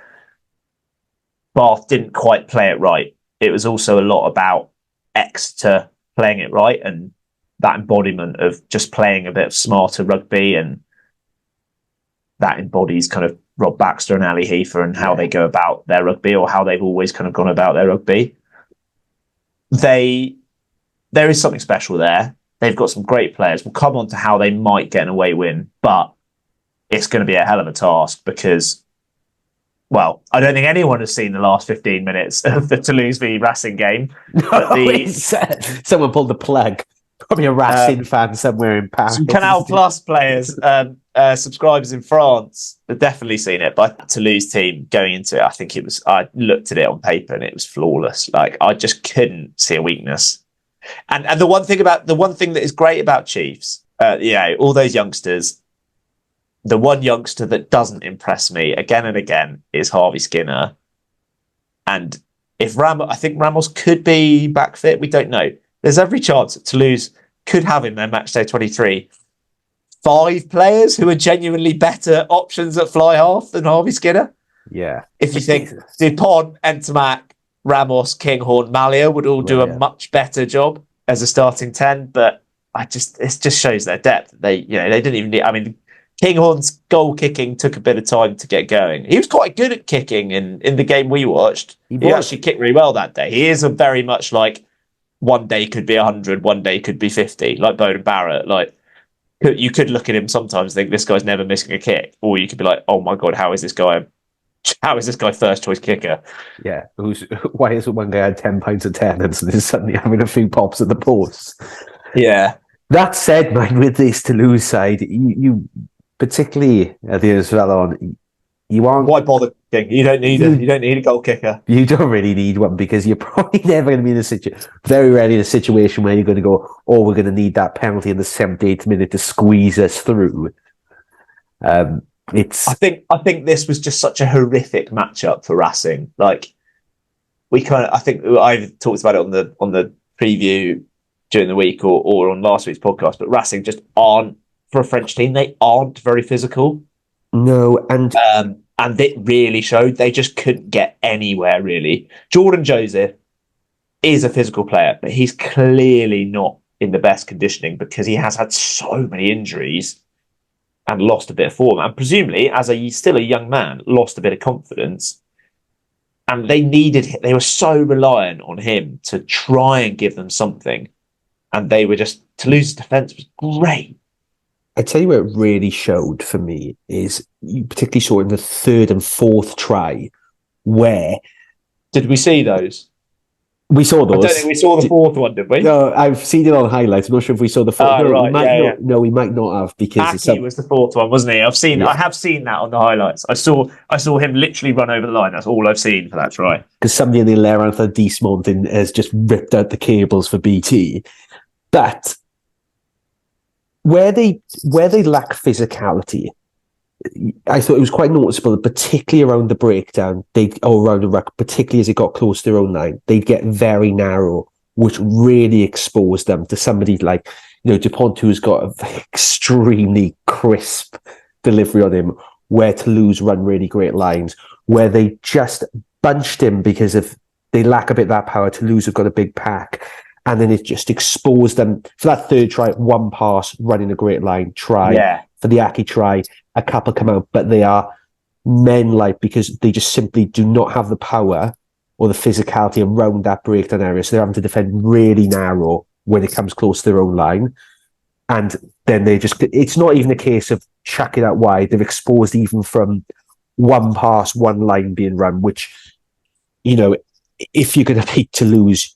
Bath didn't quite play it right, it was also a lot about Exeter playing it right, and that embodiment of just playing a bit of smarter rugby, and that embodies kind of Rob Baxter and Ali Heifer and how they go about their rugby, or how they've always kind of gone about their rugby. There is something special there. They've got some great players. We'll come on to how they might get an away win, but it's going to be a hell of a task because, well, I don't think anyone has seen the last 15 minutes of the Toulouse v Racing game. Someone pulled the plug. Probably a Racing fan somewhere in Paris. Some Canal Plus players, subscribers in France, have definitely seen it. But the Toulouse team going into it, I looked at it on paper and it was flawless. Like, I just couldn't see a weakness. And the one thing that is great about Chiefs, all those youngsters, the one youngster that doesn't impress me again and again is Harvey Skinner. And if I think Ramos could be back fit, we don't know. There's every chance that Toulouse could have in their matchday 23 5 players who are genuinely better options at fly half than Harvey Skinner. Yeah. If you think Dupont, Entomac, Ramos, Kinghorn, Malia would all do a much better job as a starting 10, but it just shows their depth. They didn't even need, I mean, Kinghorn's goal kicking took a bit of time to get going. He was quite good at kicking in the game we watched. He actually kicked really well that day. He is a very much like, one day could be 100, one day could be 50, like Bowden Barrett. Like, you could look at him sometimes and think this guy's never missing a kick, or you could be like, oh my God, how is this guy first choice kicker? Yeah. Why is one guy had 10 pints of tenants and is suddenly having a few pops at the post? Yeah. That said, man, with this Toulouse side, you particularly at the as well on, you aren't. Why bother kicking? You don't need a goal kicker. You don't really need one because you're probably never going to be in a very rarely in a situation where you're going to go, oh, we're going to need that penalty in the 78th minute to squeeze us through. I think this was just such a horrific matchup for Racing. Like, I think I've talked about it on the preview during the week or on last week's podcast, but Racing just aren't, for a French team, they aren't very physical. No, and it really showed. They just couldn't get anywhere, really. Jordan Joseph is a physical player, but he's clearly not in the best conditioning because he has had so many injuries and lost a bit of form. And presumably, as still a young man, lost a bit of confidence. And they were so reliant on him to try and give them something. And Toulouse's defence was great. I tell you what it really showed for me is you particularly saw in the third and fourth try where... Did we see those? We saw those. I don't think we saw the fourth one, did we? No, I've seen it on highlights. I'm not sure if we saw the fourth. No, we might not have because Aki was the fourth one, wasn't he? I have seen that on the highlights. I saw him literally run over the line. That's all I've seen for that try. Because somebody in the Lerantha Dismonting has just ripped out the cables for BT. But where they lack physicality, I thought it was quite noticeable, particularly around the breakdown, around the ruck, particularly as it got close to their own line, they'd get very narrow, which really exposed them to somebody like, Dupont, who's got an extremely crisp delivery on him, where Toulouse run really great lines, where they just bunched him because they lack a bit of that power. Toulouse have got a big pack. And then it just exposed them for that third try, one pass, running a great line, try. Yeah. For the Aki try, a couple come out, but they are men-like because they just simply do not have the power or the physicality around that breakdown area. So they're having to defend really narrow when it comes close to their own line. And then it's not even a case of chucking out wide. They're exposed even from one pass, one line being run, which, if you're going to beat Toulouse,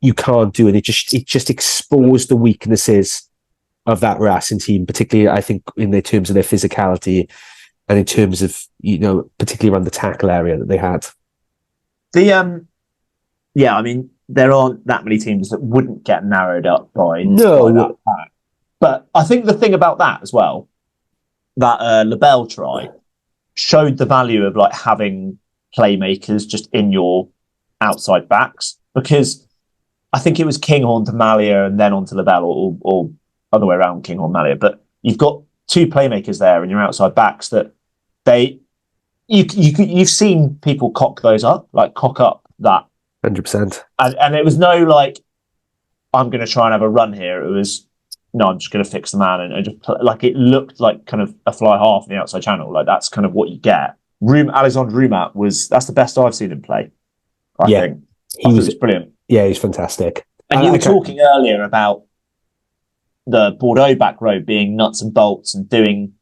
you can't do it. It just exposed the weaknesses of that Racing team, particularly, I think, in the terms of their physicality and in terms of, particularly around the tackle area that they had. There aren't that many teams that wouldn't get narrowed up by that pack. But I think the thing about that as well, that Labelle try showed the value of like having playmakers just in your outside backs, because I think it was Kinghorn to Malia and then on to Labelle, or other way around, Kinghorn Malia. But you've got two playmakers there in your outside backs that you've seen people cock up that 100%. And it was no like, I'm going to try and have a run here. It was, no, I'm just going to fix the man and just play. Like, it looked like kind of a fly half in the outside channel. Like, that's kind of what you get. Alexandre Roumat that's the best I've seen him play. I think he was brilliant. Yeah, he's fantastic. And you were talking earlier about the Bordeaux back row being nuts and bolts and doing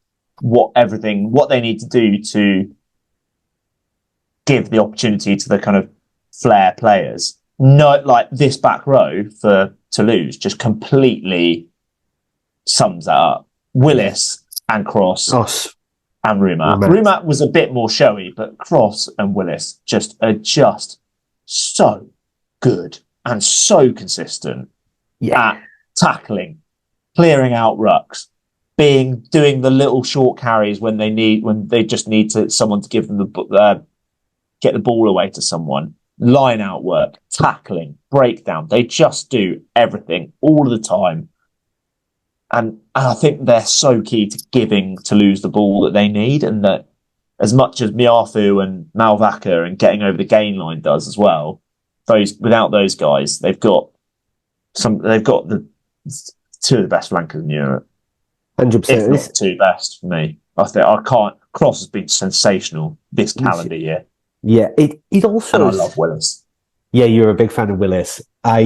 what they need to do to give the opportunity to the kind of flair players. No, like this back row for Toulouse just completely sums that up. Willis and Cross and Roumat. Roumat was a bit more showy, but Cross and Willis are just so good and so consistent at tackling, clearing out rucks, doing the little short carries when they just need someone to give them get the ball away to someone, line out work, tackling, breakdown. They just do everything all the time. And I think they're so key to giving Toulouse the ball that they need, and that as much as Miafu and Malvaca and getting over the gain line does as well, without those guys, they've got the two of the best flankers in Europe. 100%. If not the two best for me. Cross has been sensational this calendar year. Yeah, it also. And I love Willis. Yeah, you're a big fan of Willis. On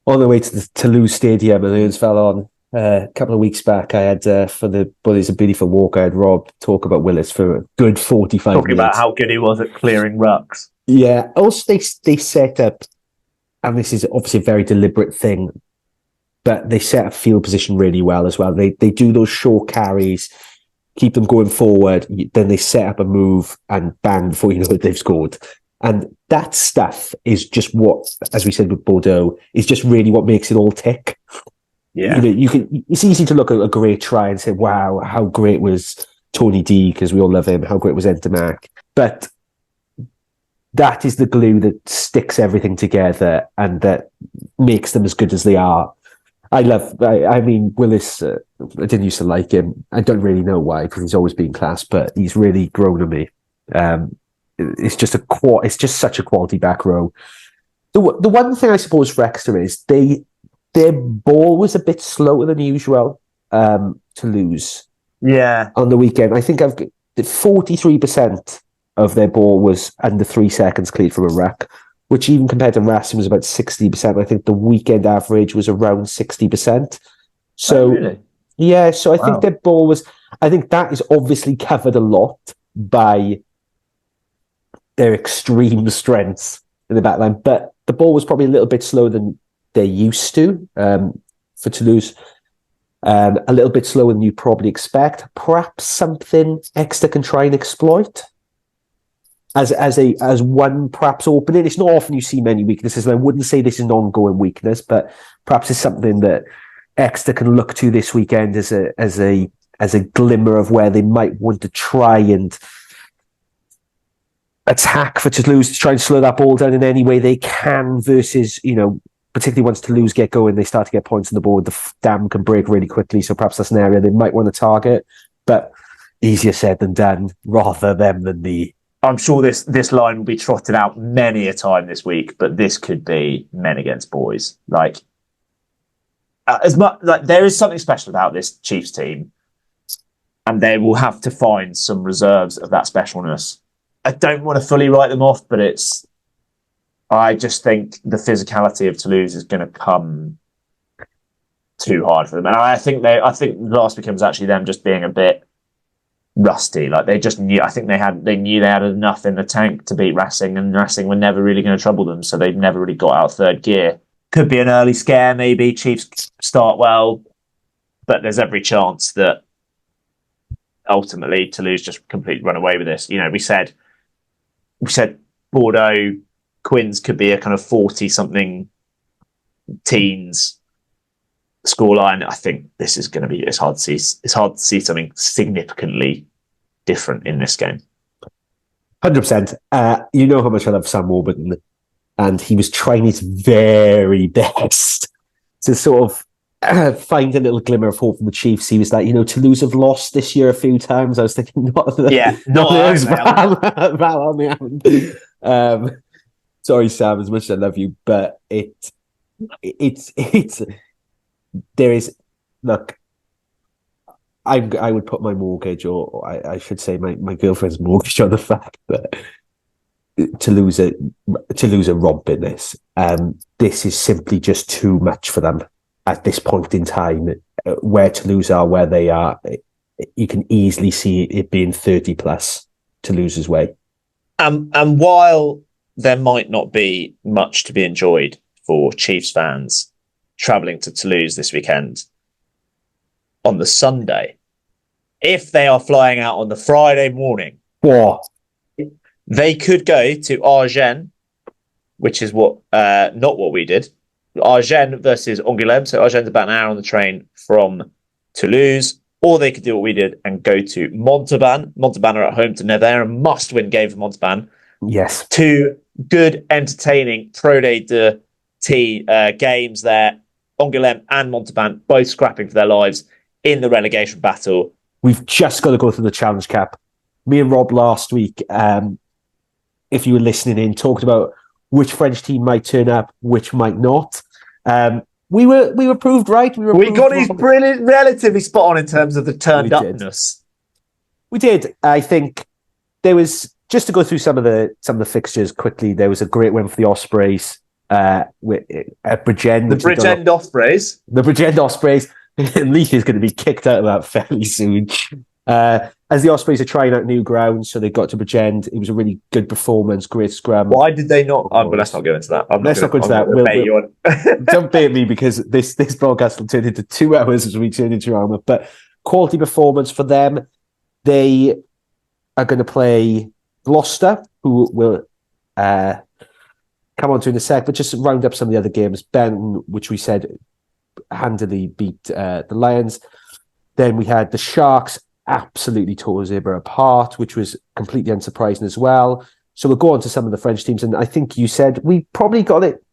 the way to the Toulouse Stadium, and Ernst fell on a couple of weeks back. I had for the Buddies a Beautiful Walk. I had Rob talk about Willis for a good 45 minutes. Talking about how good he was at clearing rucks. Yeah. Also, they set up, and this is obviously a very deliberate thing, but they set up field position really well as well. They do those short carries, keep them going forward, then they set up a move and bang, before you know it, they've scored. And that stuff is just what, as we said with Bordeaux, is just really what makes it all tick. Yeah. It's easy to look at a great try and say, wow, how great was Tony D, because we all love him, how great was Entermac. But that is the glue that sticks everything together and that makes them as good as they are. I mean, Willis, I didn't used to like him. I don't really know why, because he's always been class, but he's really grown on me. It's just such a quality back row. The one thing I suppose for Exeter is their ball was a bit slower than usual to lose. Yeah. On the weekend. I think 43% of their ball was under 3 seconds cleared from a ruck, which even compared to Racing was about 60%. I think the weekend average was around 60%. So, really? Yeah, so I think their ball was... I think that is obviously covered a lot by their extreme strengths in the back line, but the ball was probably a little bit slower than they're used to for Toulouse. A little bit slower than you probably expect. Perhaps something Exeter can try and exploit as one perhaps opening. It's not often you see many weaknesses, and I wouldn't say this is an ongoing weakness, but perhaps it's something that Exeter can look to this weekend as a glimmer of where they might want to try and attack for Toulouse, to try and slow that ball down in any way they can, versus, particularly once Toulouse get going, they start to get points on the board, the dam can break really quickly, so perhaps that's an area they might want to target, but easier said than done, rather them than me. I'm sure this line will be trotted out many a time this week, but this could be men against boys. Like, there is something special about this Chiefs team, and they will have to find some reserves of that specialness. I don't want to fully write them off, but I just think the physicality of Toulouse is going to come too hard for them, and I think last weekend was actually them just being a bit rusty. Like they just knew. I think they knew they had enough in the tank to beat Racing, and Racing were never really going to trouble them, so they never really got out third gear. Could be an early scare, maybe. Chiefs start well, but there's every chance that ultimately Toulouse just completely run away with this. You know, we said Bordeaux Quins could be a kind of 40-something teens scoreline. I think this is going to be. It's hard to see something significantly different in this game. 100%. You know how much I love Sam Warburton, and he was trying his very best to sort of find a little glimmer of hope from the Chiefs. He was like, Toulouse have lost this year a few times. I was thinking, not those. Sorry, Sam, as much as I love you, but it's there is, look, I would put my mortgage, or I should say my girlfriend's mortgage, on the fact that Toulouse are robbing this. This is simply just too much for them at this point in time. Where Toulouse are, where they are, you can easily see it being 30 plus Toulouse's way. And while there might not be much to be enjoyed for Chiefs fans travelling to Toulouse this weekend, on the Sunday, if they are flying out on the Friday morning, they could go to Agen, which is not what we did. Agen versus Angoulême. So Agen's about an hour on the train from Toulouse. Or they could do what we did and go to Montauban. Montauban are at home to Nevers, a must-win game for Montauban. Yes. Two good, entertaining Pro Day de games there. Angoulême and Montauban both scrapping for their lives in the relegation battle. We've just got to go through the Challenge Cup. Me and Rob last week, if you were listening in, talked about which French team might turn up, which might not. We were proved right. We got his brilliant, relatively spot on in terms of the turned upness. We did. I think there was, just to go through some of the fixtures quickly. There was a great win for the Ospreys at Bridgend. The Bridgend Ospreys. The Bridgend Ospreys. Leith is going to be kicked out of that fairly soon. As the Ospreys are trying out new ground, so they got to Bridgend. It was a really good performance, great scrum. Why did they not? But let's not go into that. Let's not go into that. Don't bait me, because this broadcast will turn into 2 hours as we turn into drama. But quality performance for them. They are going to play Gloucester, who will come on to in a sec, but just round up some of the other games. Benton, which we said handily beat the Lions. Then we had the Sharks absolutely tore Zebra apart, which was completely unsurprising as well. So we'll go on to some of the French teams, and I think you said we probably got it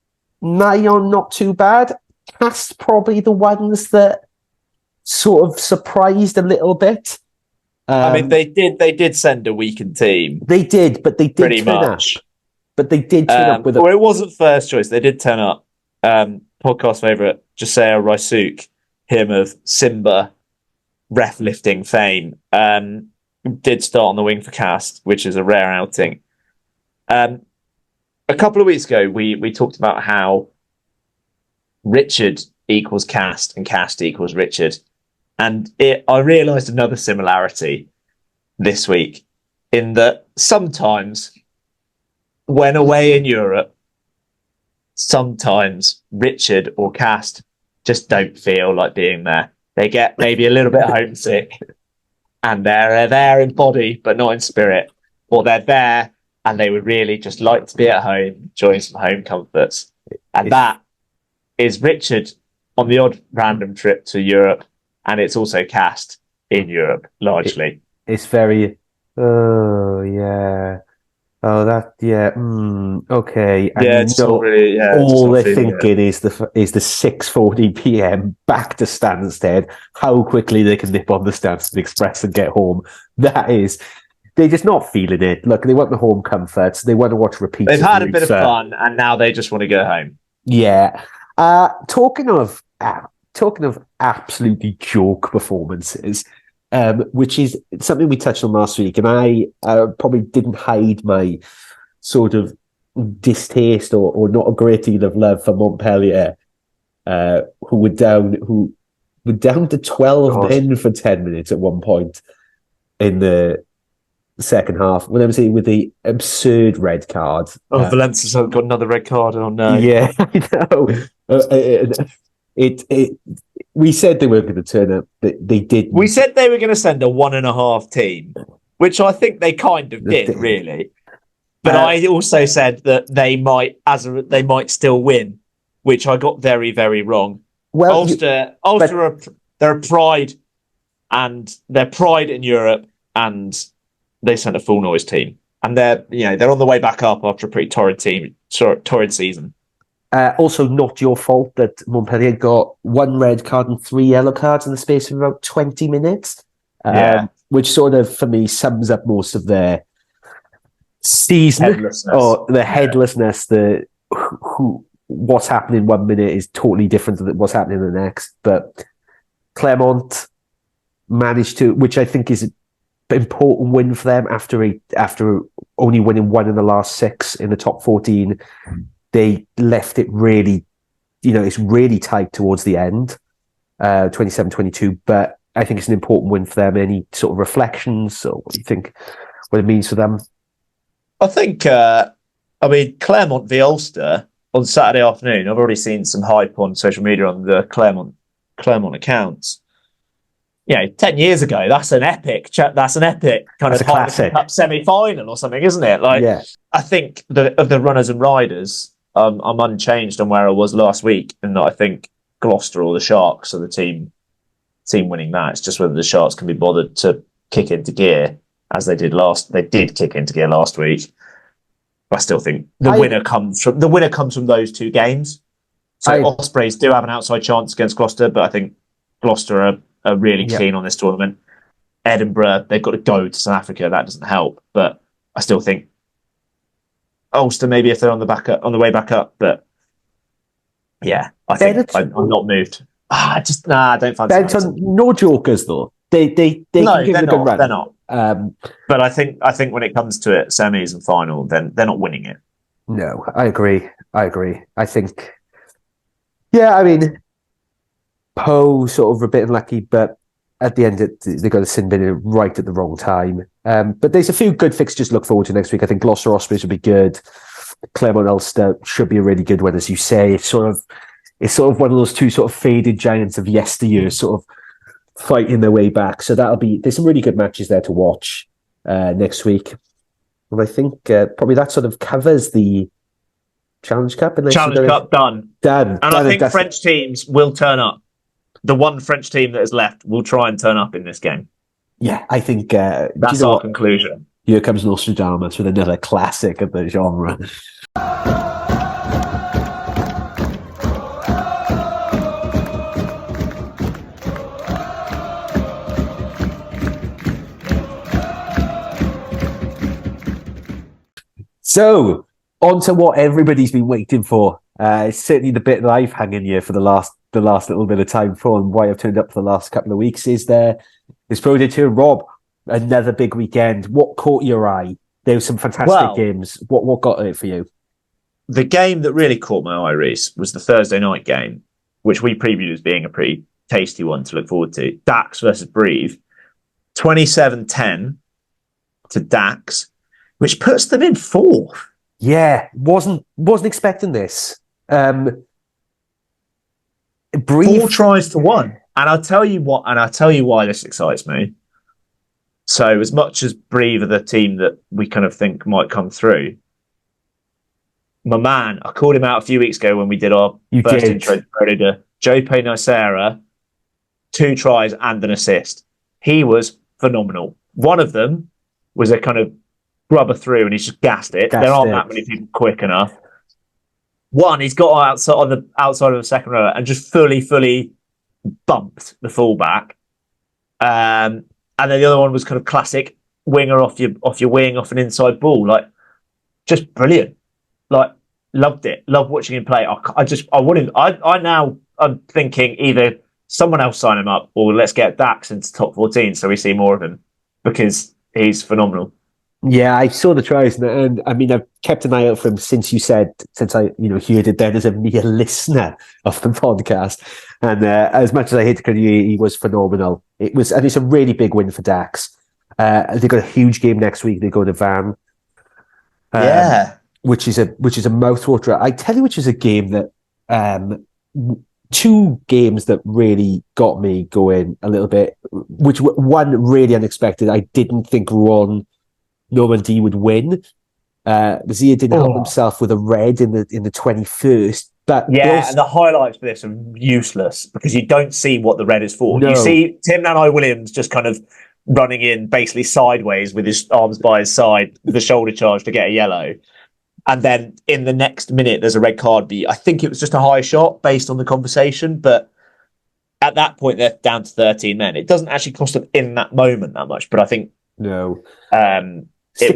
nigh on not too bad. Cast probably the ones that sort of surprised a little bit. I mean, they did send a weakened team. They did, but they did pretty turn much. Up. But they did turn up with Well, it wasn't first choice. They did turn up. Podcast favourite, Josiah Raisuk, him of Simba ref lifting fame, did start on the wing for Cast, which is a rare outing. A couple of weeks ago, we talked about how Richard equals Cast and Cast equals Richard. And I realised another similarity this week, in that sometimes when away in Europe, sometimes Richard or Cast just don't feel like being there. They get maybe a little bit homesick, and they're there in body but not in spirit, or they're there and they would really just like to be at home, enjoying some home comforts. And that is Richard on the odd random trip to Europe, and it's also Cast in Europe largely. It's very, oh yeah. Oh, that, yeah, okay. And yeah, it's not really, yeah. All they're thinking is the 6:40 p.m. back to Stansted, how quickly they can nip on the Stansted Express and get home. They're just not feeling it. Look, they want the home comforts. They want to watch repeats. They've had a bit of fun, and now they just want to go home. Yeah. Talking of absolutely joke performances, which is something we touched on last week, and I probably didn't hide my sort of distaste or not a great deal of love for Montpellier, who were down to 12 men for 10 minutes at one point in the second half. When I'm saying with the absurd red card. Valencia's got another red card. Oh no! Yeah, I know. We said they weren't going to turn up. They did. We said they were going to send a 1.5 team, which I think they kind of did, really. But I also said that they might still win, which I got very, very wrong. Well, Ulster they're a pride, and they're pride in Europe, and they sent a full noise team, and they're on the way back up after a pretty torrid season. Also, not your fault that Montpellier got 1 red card and 3 yellow cards in the space of about 20 minutes. Which sort of, for me, sums up most of their season, or the headlessness. What's happening 1 minute is totally different than what's happening the next. But Clermont managed to, which I think is an important win for them after only winning 1 in the last 6 in the top 14. They left it really, it's really tight towards the end, 27-22. But I think it's an important win for them. Any sort of reflections, or what do you think? What it means for them? I think, Clermont v Ulster on Saturday afternoon. I've already seen some hype on social media on the Clermont accounts. 10 years ago, that's an epic kind of classic Cup semi-final or something, isn't it? I think of the runners and riders, I'm unchanged on where I was last week, and that I think Gloucester or the Sharks are the team winning that. It's just whether the Sharks can be bothered to kick into gear as they did kick into gear last week. I still think the winner comes from those 2 games. So Ospreys do have an outside chance against Gloucester, but I think Gloucester are really keen on this tournament. Edinburgh, they've got to go to South Africa. That doesn't help, but I still think Ulster maybe if they're on the way back up. But yeah, I think I'm not moved. I don't fancy Benton. No jokers though. They can give it a good run. They're not. But I think when it comes to it, semis and final, then they're not winning it. No, I agree. I think. Yeah, Poe sort of a bit unlucky, but at the end they got a sin bin right at the wrong time. But there's a few good fixtures to look forward to next week. I think Gloucester Ospreys will be good. Clermont Ulster should be a really good one, as you say. It's sort of one of those 2 sort of faded giants of yesteryear, sort of fighting their way back. So there's some really good matches there to watch next week. And I think probably that sort of covers the Challenge Cup. Challenge Cup done. And I think French teams will turn up. The one French team that is left will try and turn up in this game. Yeah, I think that's our conclusion. Here comes Nostradamus with another classic of the genre. So, on to what everybody's been waiting for. It's certainly the bit that I've hung in here for the last little bit of time for, and why I've turned up for the last couple of weeks is Pro Day Tour. Rob, another big weekend. What caught your eye? There were some fantastic games. What got it for you? The game that really caught my eye, Reese, was the Thursday night game, which we previewed as being a pretty tasty one to look forward to. Dax versus Brive. 27-10 to Dax, which puts them in 4th. Yeah, wasn't expecting this. Brive, 4 tries to 1. And I'll tell you why this excites me. So as much as Brive are the team that we kind of think might come through, my man, I called him out a few weeks ago when we did our first intro to Pro Day, Joe Nicera, 2 tries and an assist. He was phenomenal. One of them was a kind of rubber through and he's just gassed it. There aren't that many people quick enough. One, he's got on the outside of the second row and just fully bumped the fullback. And then the other one was kind of classic winger off your wing, off an inside ball. Like, just brilliant. Like, loved it. Loved watching him play. I'm thinking either someone else sign him up or let's get Dax into top 14 so we see more of him because he's phenomenal. Yeah, I saw the tries, and I mean, I've kept an eye out for him since I heard it then as a mere listener of the podcast. And as much as I hate to credit you, he was phenomenal. And it's a really big win for Dax. They've got a huge game next week. They go to Van, Yeah. which is a mouthwater. I tell you, which is a game that two games that really got me going a little bit. Which one really unexpected. I didn't think Ron Normandy would win. Zia didn't help himself with a red in the 21st. But yeah, and the highlights for this are useless because you don't see what the red is for. No. You see Tim Nanai Williams just kind of running in basically sideways with his arms by his side, with the shoulder charge to get a yellow. And then in the next minute, there's a red card. I think it was just a high shot based on the conversation. But at that point, they're down to 13 men. It doesn't actually cost them in that moment that much. But I think it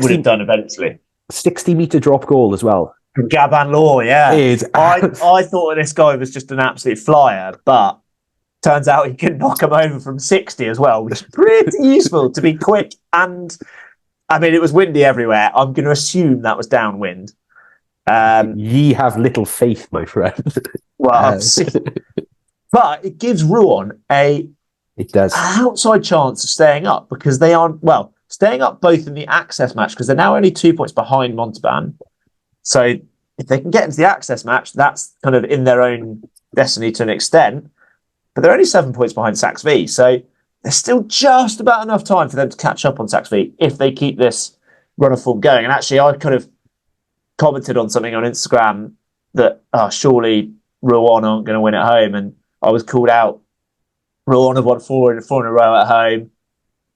would have done eventually. 60-metre drop goal as well. From Gaban Law, yeah. I thought this guy was just an absolute flyer, but turns out he can knock him over from 60 as well, which is pretty useful to be quick. And I mean, it was windy everywhere. I'm going to assume that was downwind. Ye have little faith, my friend. Well, but it gives Rouen an outside chance of staying up because they aren't, staying up both in the access match because they're now only 2 points behind Montauban. So if they can get into the access match, that's kind of in their own destiny to an extent. But they're only 7 points behind Sax V. So there's still just about enough time for them to catch up on Sax V if they keep this run of form going. And actually, I kind of commented on something on Instagram that surely Rouen aren't going to win at home. And I was called out. Rouen have won four in a row at home.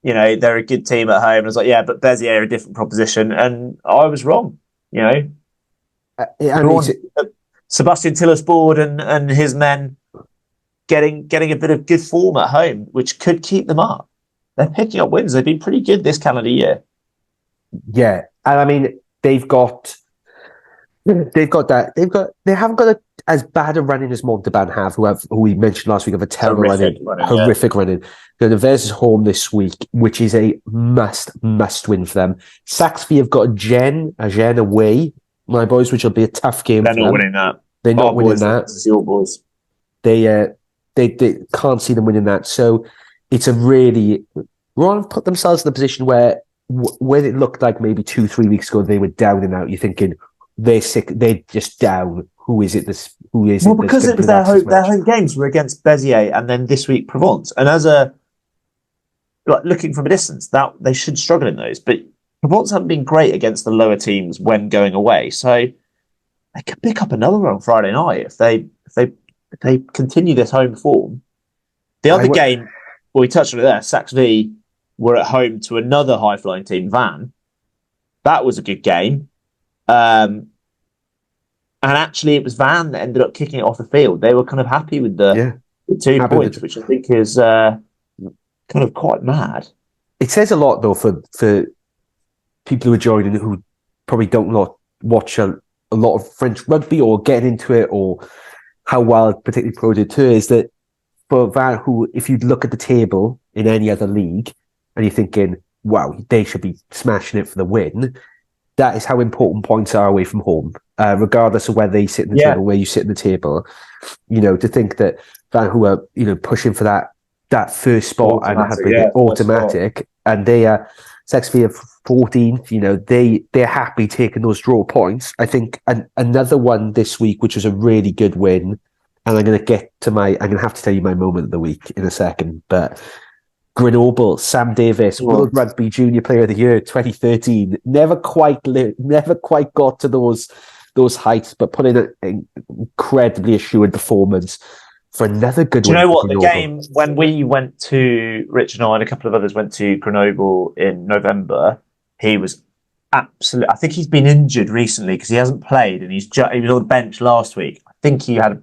You know, they're a good team at home. And I was like, yeah, but Béziers are a different proposition. And I was wrong, you know. Sebastian Tillersboard and his men getting a bit of good form at home, which could keep them up. They're picking up wins. They've been pretty good this calendar year. Yeah, and I mean they haven't got as bad a running as Montauban have, who we mentioned last week, of a terrible horrific running. The Nevers is home this week, which is a must win for them. Saxby have got a Gen away, my boys, which will be a tough game. They're not winning that. They're not winning that. This is your boys. They can't see them winning that. So it's a really Ron put themselves in a position where it looked like maybe 2-3 weeks ago they were down and out. You're thinking they're sick. They're just down. Who is it? Well, because it was their home games were against Béziers and then this week Provence. And as looking from a distance, that they should struggle in those. But Provence haven't been great against the lower teams when going away. So they could pick up another one on Friday night if they continue this home form. The other game, we touched on it there, Sax V were at home to another high-flying team, Van. That was a good game. And actually, it was Van that ended up kicking it off the field. They were kind of happy with the 2 points, which I think is kind of quite mad. It says a lot, though, for people who are joining who probably don't watch a lot of French rugby or get into it, or how well particularly Pro D2 is, that for Van, who, if you look at the table in any other league and you're thinking, wow, they should be smashing it for the win, that is how important points are away from home, regardless of where they sit in the table, where you sit in the table. You know, to think that Van, who are, pushing for that first spot and have been automatic, and they are Saxby of 14th, they're happy taking those draw points. I think another one this week, which was a really good win, and I'm going to have to tell you my moment of the week in a second, but Grenoble, Sam Davis, World Rugby Junior Player of the Year 2013, never quite got to those heights, but put in an incredibly assured performance for another good win. Do you know what? The game, when we went to, Rich and I and a couple of others went to Grenoble in November, he was absolutely, I think he's been injured recently because he hasn't played, and he was on the bench last week. I think he had an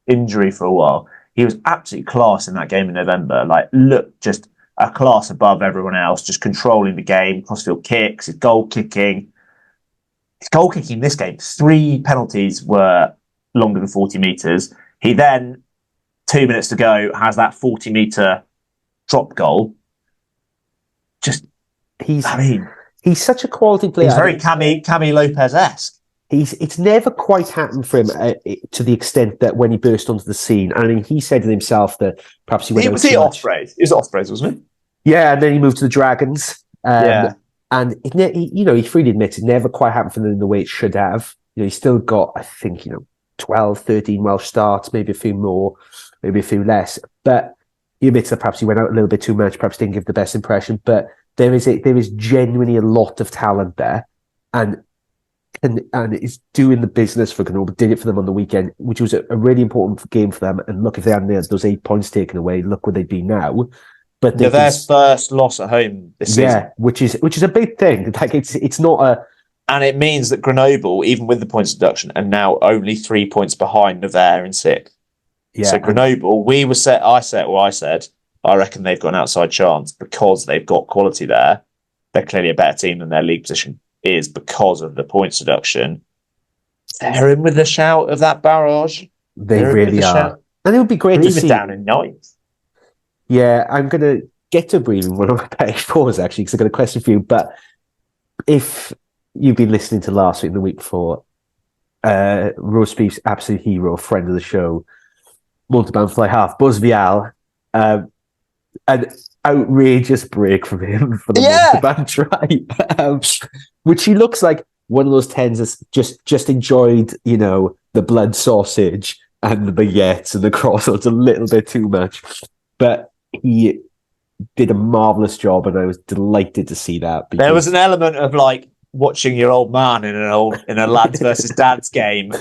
injury for a while. He was absolutely class in that game in November. Looked just a class above everyone else, just controlling the game, crossfield kicks, his goal kicking. His goal kicking this game, 3 penalties were longer than 40 metres. He then, 2 minutes to go, has that 40-metre drop goal. He's such a quality player. He's very Cami Lopez-esque. It's never quite happened for him to the extent that when he burst onto the scene. I mean, he said to himself that perhaps he went out too much. Ospreys? He was Ospreys, wasn't he? Yeah, and then he moved to the Dragons. And he freely admits it never quite happened for him in the way it should have. He's still got, I think, 12, 13 Welsh starts, maybe a few more, maybe a few less. But he admits that perhaps he went out a little bit too much, perhaps didn't give the best impression. But there is genuinely a lot of talent there, and is doing the business for Grenoble. Did it for them on the weekend, which was a really important game for them. And look, if they hadn't had those 8 points taken away, look where they'd be now. But their first loss at home this season. Yeah, which is a big thing. Like it's not a. And it means that Grenoble, even with the points deduction, are now only 3 points behind Nevers in 6th. Yeah. So Grenoble, I said, I reckon they've got an outside chance because they've got quality there. They're clearly a better team than their league position is because of the points deduction. They're in with the shout of that barrage. They really are. And it would be great to see down in 9th. Yeah, I'm going to get to breathing one of my Petit-Fours, actually, because I've got a question for you. But if you've been listening to last week and the week before, Rosbifs' absolute hero, friend of the show, multi-band fly half, Buzz Vial, an outrageous break from him for the multi-band try, which he looks like one of those tens that's just enjoyed, the blood sausage and the baguettes and the croissants a little bit too much. But he did a marvellous job, and I was delighted to see that. There was an element of watching your old man in a lads versus dads game,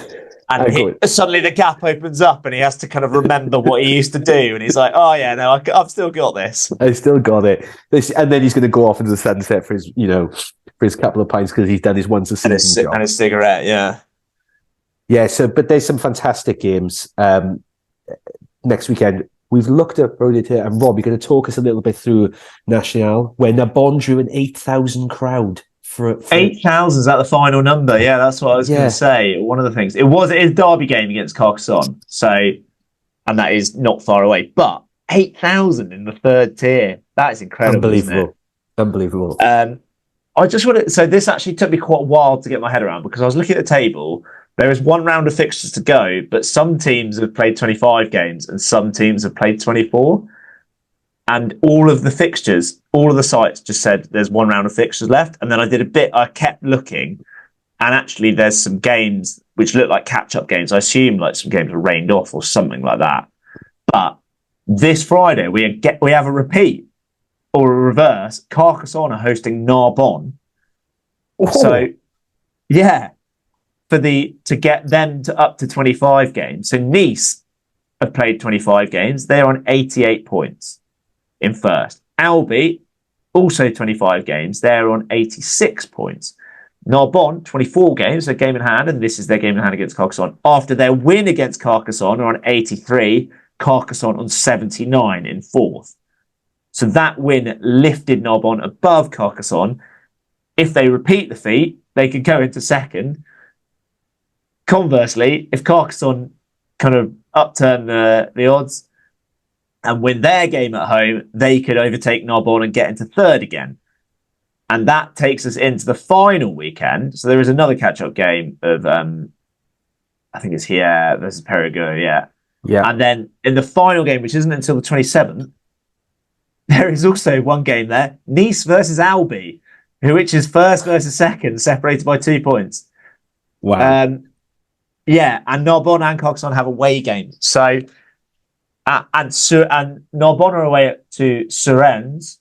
and suddenly the gap opens up, and he has to kind of remember what he used to do, and he's like, "Oh yeah, no, I've still got this. I still got it." And then he's going to go off into the sunset for his couple of pints because he's done his once a season job and his cigarette. Yeah. So, but there's some fantastic games next weekend. We've looked at Rodita, and Rob, you're going to talk us a little bit through Nationale, where Narbonne drew an 8,000 crowd. For 8,000 is that the final number? Yeah, that's what I was going to say. One of the things. It is a derby game against Carcassonne, and that is not far away. But 8,000 in the third tier, that is incredible. Unbelievable. I just want to. So this actually took me quite a while to get my head around because I was looking at the table. There is one round of fixtures to go, but some teams have played 25 games and some teams have played 24. And all of the fixtures, all of the sites just said there's one round of fixtures left. And then I kept looking, and actually there's some games which look like catch-up games. I assume some games were rained off or something like that. But this Friday, we have a repeat or a reverse. Carcassonne are hosting Narbonne. Oh. So, yeah. To get them to up to 25 games. So Nice have played 25 games. They're on 88 points in first. Albi, also 25 games. They're on 86 points. Narbonne, 24 games, a game in hand, and this is their game in hand against Carcassonne. After their win against Carcassonne, are on 83. Carcassonne on 79 in fourth. So that win lifted Narbonne above Carcassonne. If they repeat the feat, they could go into second. Conversely, if Carcassonne kind of upturn the odds and win their game at home, they could overtake Narbonne and get into third again. And that takes us into the final weekend. So there is another catch-up game of, I think it's here versus Perigueux, yeah. And then in the final game, which isn't until the 27th, there is also one game there, Nice versus Albi, which is first versus second, separated by 2 points. Wow. And Narbonne and Carcassonne have away games. So, and Narbonne are away to Saracens,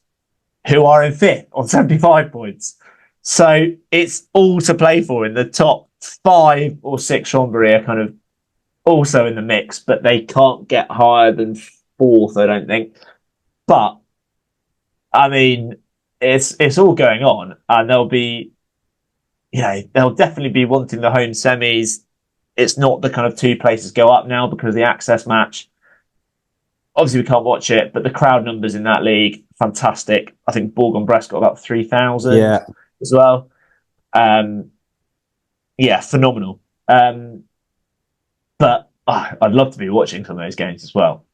who are in fifth on 75 points. So it's all to play for in the top 5 or 6. Chambéry are kind of also in the mix, but they can't get higher than fourth, I don't think. But I mean, it's all going on, and they'll definitely be wanting the home semis. It's not the kind of 2 places go up now because of the access match. Obviously, we can't watch it, but the crowd numbers in that league, fantastic. I think Bourg-en-Bresse got about 3,000 as well. Phenomenal. But I'd love to be watching some of those games as well.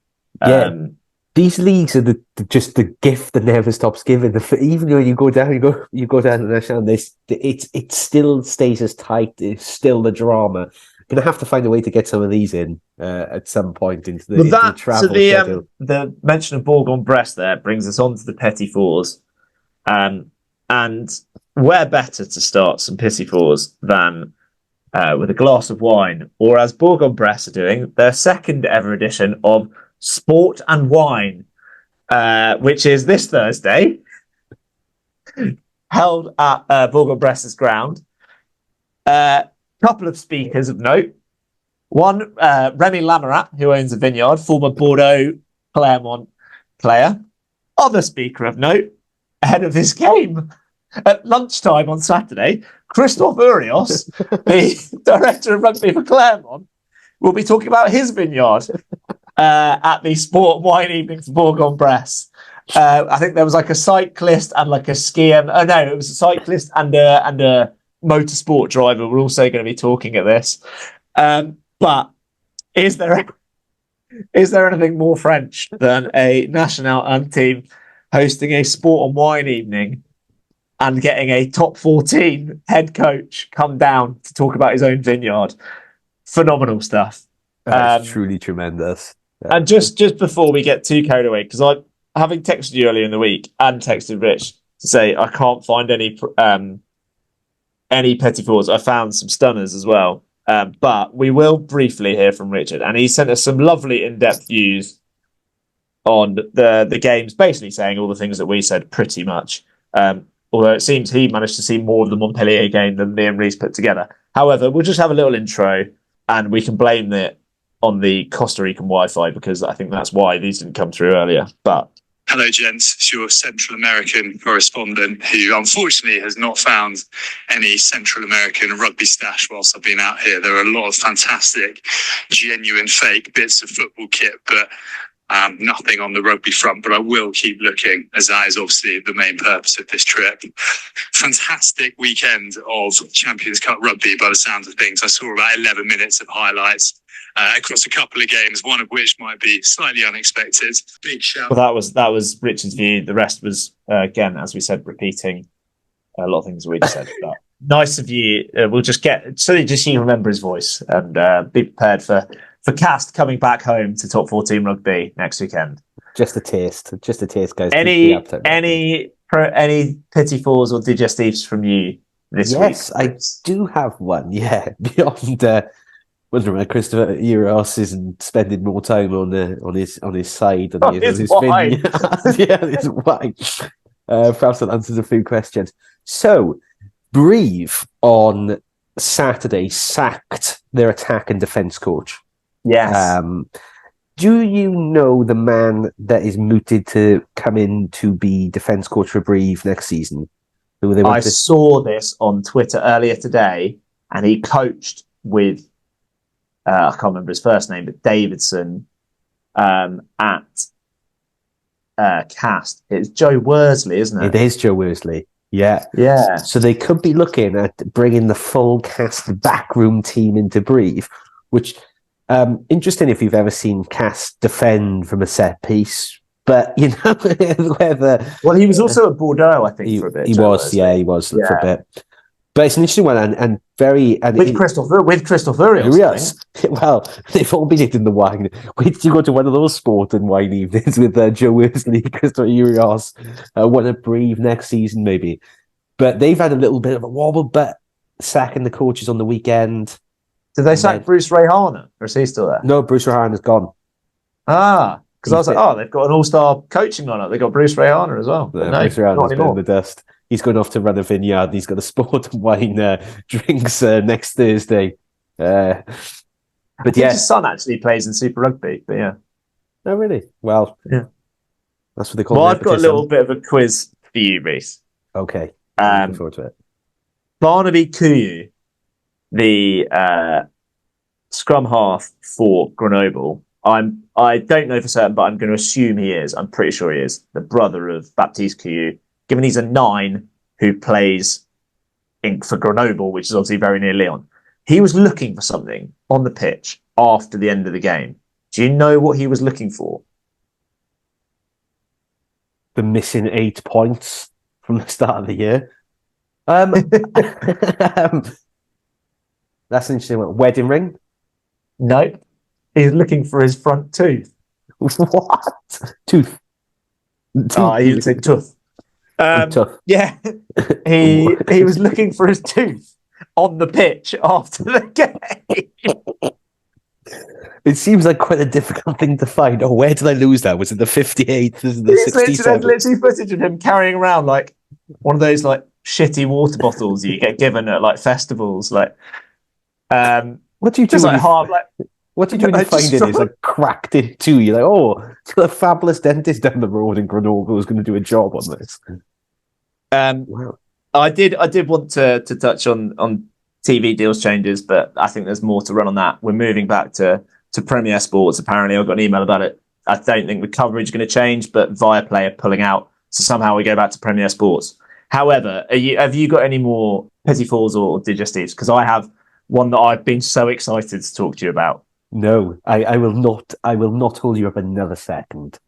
these leagues are just the gift that never stops giving. Even when you go down, you go down to the Nationale, it still stays as tight. It's still the drama. Gonna have to find a way to get some of these in at some point into the travel schedule. The mention of Bourg-en-Bresse there brings us on to the Petit-Fours, and where better to start some Petit-Fours than with a glass of wine, or as Bourg-en-Bresse are doing, their second ever edition of Sport and Wine, which is this Thursday, held at Bourg-en-Bresse's ground. Couple of speakers of note. One, Remy Lamarat, who owns a vineyard, former Bordeaux Clermont player. Other speaker of note, ahead of this game, at lunchtime on Saturday, Christophe Urios, the director of rugby for Clermont, will be talking about his vineyard at the Sport and Wine evening for Bourg-en-Bresse. I think there was like a cyclist and like a skier. Oh no, it was a cyclist and a motorsport driver. We're also going to be talking at this. But is there anything more French than a Nationale team hosting a Sport and Wine evening and getting a top 14 head coach come down to talk about his own vineyard? Phenomenal stuff. That's truly tremendous. Yeah. And just before we get too carried away, because I, having texted you earlier in the week and texted Rich to say I can't find any Petit-Fours, I found some stunners as well. But we will briefly hear from Richard, and he sent us some lovely in-depth views on the games, basically saying all the things that we said pretty much. Although it seems he managed to see more of the Montpellier game than me and Reece put together. However, we'll just have a little intro, and we can blame it on the Costa Rican Wi-Fi, because I think that's why these didn't come through earlier. But hello, gents. It's your Central American correspondent who unfortunately has not found any Central American rugby stash whilst I've been out here. There are a lot of fantastic, genuine, fake bits of football kit, but nothing on the rugby front. But I will keep looking, as that is obviously the main purpose of this trip. Fantastic weekend of Champions Cup rugby by the sounds of things. I saw about 11 minutes of highlights across a couple of games, one of which might be slightly unexpected. Big shout. Well, that was Richard's view. The rest was, again, as we said, repeating a lot of things we just said. But nice of you. We'll just get, so you can remember his voice, and be prepared for Cast coming back home to top 14 rugby next weekend. Just a taste, guys. Any Petit-Fours or Digestifs from you this week? Yes, I do have one. Yeah, beyond wondering why Christopher Urios isn't spending more time on his side and his wine. Yeah, his wine. Perhaps that answers a few questions. So, Brive on Saturday sacked their attack and defence coach. Yes. Do you know the man that is mooted to come in to be defence coach for Brive next season? I saw this on Twitter earlier today, and he coached with I can't remember his first name, but Davidson at Cast. It's Joe Worsley, isn't it? It is Joe Worsley. Yeah. Yeah. So they could be looking at bringing the full Cast backroom team into Brive, which interesting if you've ever seen Cast defend from a set piece. But you know whether he was also at Bordeaux, I think, for a bit. He was for a bit. But it's an interesting one, and with Christophe Urios. Yes. Well, they've all been eating the wine. Wait till you go to one of those sport and wine evenings with Joe Worsley, Christophe Urios, one at Brive next season maybe. But they've had a little bit of a wobble, but sacking the coaches on the weekend. Did they sack Bruce Rehana, or is he still there? No, Bruce Rehana's gone. Because I was like, they've got an all-star coaching lineup. They got Bruce Rehana as well. No, Bruce Rehana's been in the dust. He's going off to run a vineyard. He's got a sport and wine drinks next Thursday. But I think his son actually plays in Super Rugby. But yeah. Oh, really? Well, yeah. That's what they call it. Well, I've got a little bit of a quiz for you, Reece. Okay. Looking forward to it. Barnaby Kuyu, the scrum half for Grenoble. I don't know for certain, but I'm going to assume he is. I'm pretty sure he is the brother of Baptiste Kuyu. Given he's a 9 who plays for Grenoble, which is obviously very near Lyon. He was looking for something on the pitch after the end of the game. Do you know what he was looking for? the missing 8 points from the start of the year. That's an interesting one. Wedding ring? No, he's looking for his front tooth. What? Tooth. He looks like tooth. Tough. Yeah, he was looking for his tooth on the pitch after the game. It seems like quite a difficult thing to find. Oh, where did I lose that? Was it the 58th? Was it the 67th? There's literally footage of him carrying around like one of those like shitty water bottles you get given at like festivals. Like, what do you do? Just like hard, like. What do you do when you find it? It's like cracked in two. You're like, oh, the fabulous dentist down the road in Grenoble is going to do a job on this. Wow. I did want to touch on TV deals changes, but I think there's more to run on that. We're moving back to Premier Sports. Apparently, I got an email about it. I don't think the coverage is going to change, but Viaplay are pulling out, so somehow we go back to Premier Sports. However, have you got any more Petit-Fours or Digestifs? Because I have one that I've been so excited to talk to you about. No, I will not. I will not hold you up another second.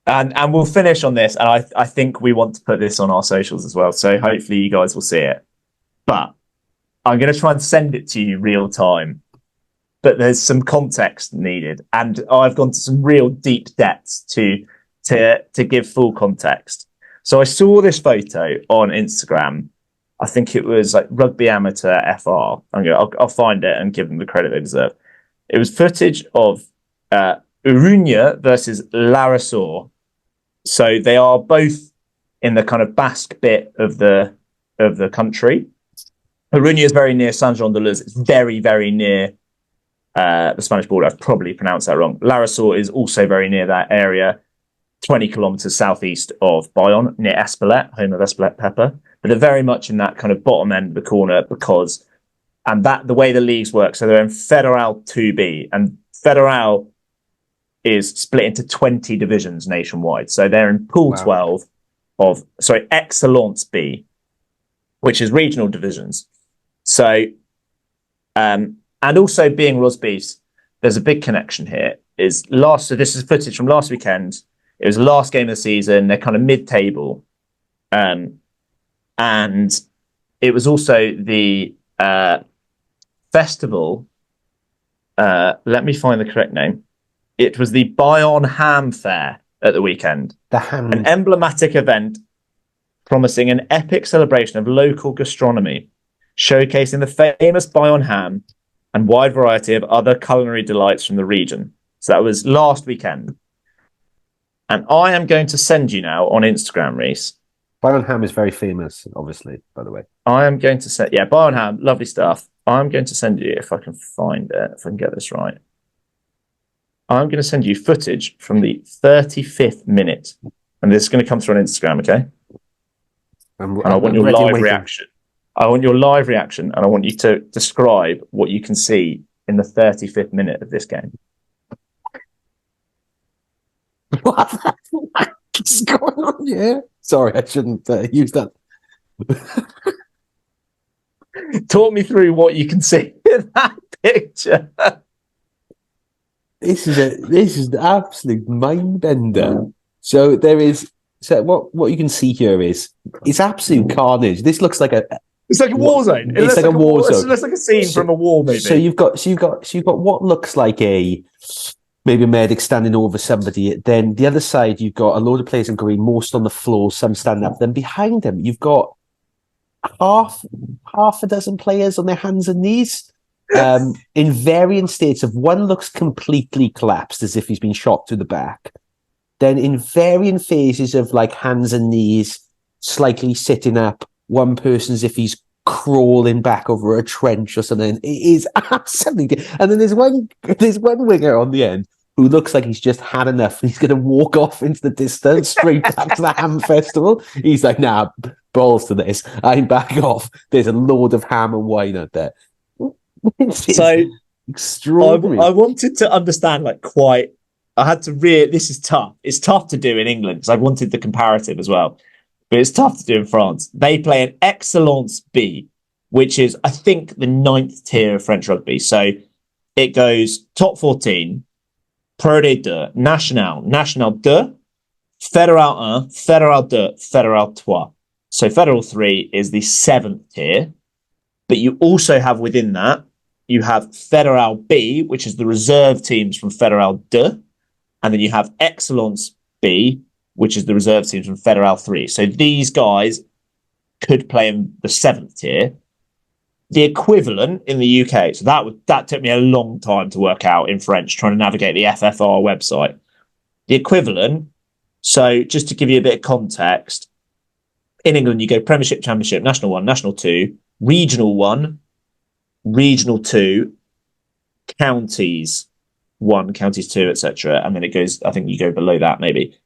And we'll finish on this. And I think we want to put this on our socials as well. So hopefully you guys will see it. But I'm going to try and send it to you real time. But there's some context needed. And I've gone to some real deep depths to give full context. So I saw this photo on Instagram. I think it was like Rugby Amateur FR. I'll find it and give them the credit they deserve. It was footage of Iruña versus Leicester. So they are both in the kind of Basque bit of the country. Iruña is very near Saint-Jean-de-Luz. It's very, very near the Spanish border. I've probably pronounced that wrong. Leicester is also very near that area, 20 kilometres southeast of Bayonne, near Espelette, home of Espelette Pepper. But they're very much in that kind of bottom end of the corner because... And that the way the leagues work, so they're in Federal 2B, and Federal is split into 20 divisions nationwide. So they're in Pool 12 of Excellence B, which is regional divisions. So, and also being Rosbifs, there's a big connection here. So this is footage from last weekend. It was the last game of the season. They're kind of mid-table, and it was also the festival. Let me find the correct name. It was the Bayonne Ham Fair at the weekend. An emblematic event promising an epic celebration of local gastronomy, showcasing the famous Bayonne ham and wide variety of other culinary delights from the region. So that was last weekend. And I am going to send you now on Instagram, Reese. Bayonne ham is very famous, obviously, by the way. I am going to send... Yeah, Bayonne ham, lovely stuff. I'm going to send you, if I can find it, if I can get this right. I'm going to send you footage from the 35th minute. And this is going to come through on Instagram, okay? And I want your live reaction. I want your live reaction, and I want you to describe what you can see in the 35th minute of this game. What the fuck is going on here? Sorry, I shouldn't use that. Talk me through what you can see in that picture. This is an absolute mind bender. So what you can see here is it's absolute carnage. This looks like it's like a war zone. It's like a war zone. It looks like a scene from a war movie. So you've got what looks like maybe a medic standing over somebody. Then the other side, you've got a load of players in green, most on the floor, some standing up. Then behind them, you've got half a dozen players on their hands and knees in varying states of one looks completely collapsed as if he's been shot through the back. Then in varying phases of like hands and knees, slightly sitting up, one person as if he's crawling back over a trench or something. It is absolutely... And then there's one winger on the end who looks like he's just had enough and he's going to walk off into the distance straight back to the ham festival. He's like, nah, balls to this. I'm back off. There's a load of ham and wine out there. So extraordinary. I wanted to understand this is tough. It's tough to do in England because I wanted the comparative as well. But it's tough to do in France. They play an Excellence B, which is, I think, the 9th tier of French rugby. So it goes top 14, Pro D2, Nationale, Nationale 2, Fédéral 1, Fédéral 2, Fédéral 3. So Fédéral 3 is the 7th tier, but you also have within that, you have Fédéral B, which is the reserve teams from Fédéral 2, and then you have Excellence B, which is the reserve teams from Fédéral 3. So these guys could play in the 7th tier. The equivalent in the UK, so that took me a long time to work out in French, trying to navigate the FFR website. The equivalent, so just to give you a bit of context, in England you go Premiership, Championship, National 1, National 2, Regional 1, Regional 2, Counties 1, Counties 2, etc. And then it goes, I think you go below that maybe.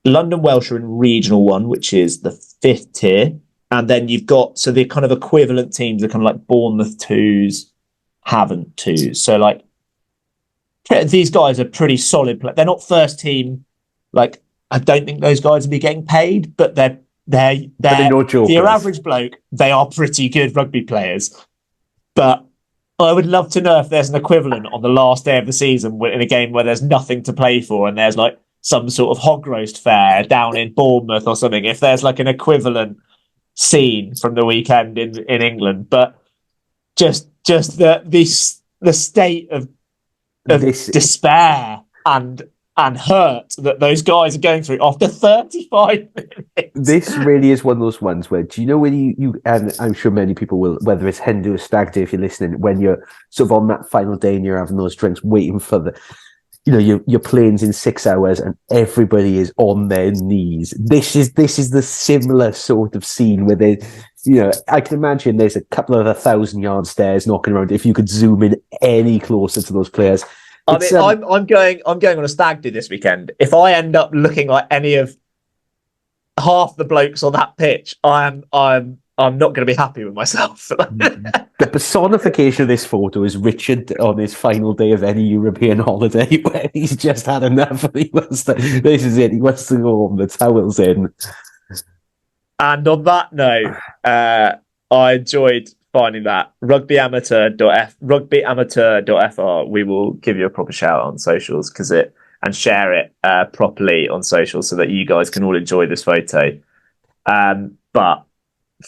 London Welsh are in Regional 1, which is the 5th tier. And then you've got, so the kind of equivalent teams are kind of like Bournemouth 2s, Havant 2s. So like, these guys are pretty solid. They're not first team. Like, I don't think those guys will be getting paid, but they're no jokers. For your average bloke, they are pretty good rugby players. But I would love to know if there's an equivalent on the last day of the season in a game where there's nothing to play for and there's like some sort of hog roast fair down in Bournemouth or something. If there's like an equivalent scene from the weekend in England, but just the state of despair and hurt that those guys are going through after 35 minutes. This really is one of those ones where, do you know when you and I'm sure many people will, whether it's hen do or stag do if you're listening, when you're sort of on that final day and you're having those drinks waiting for the, you know, your plane's in 6 hours and everybody is on their knees. This is the similar sort of scene where they, you know, I can imagine there's a couple of 1,000-yard stairs knocking around. If you could zoom in any closer to those players. I mean, I'm going on a stag do this weekend. If I end up looking like any of half the blokes on that pitch, I'm not going to be happy with myself. The personification of this photo is Richard on his final day of any European holiday, where he's just had enough. And this is it. He wants to go home. The towel's in. And on that note, I enjoyed finding that rugbyamateur.fr. We will give you a proper shout out on socials and share it properly on socials so that you guys can all enjoy this photo. But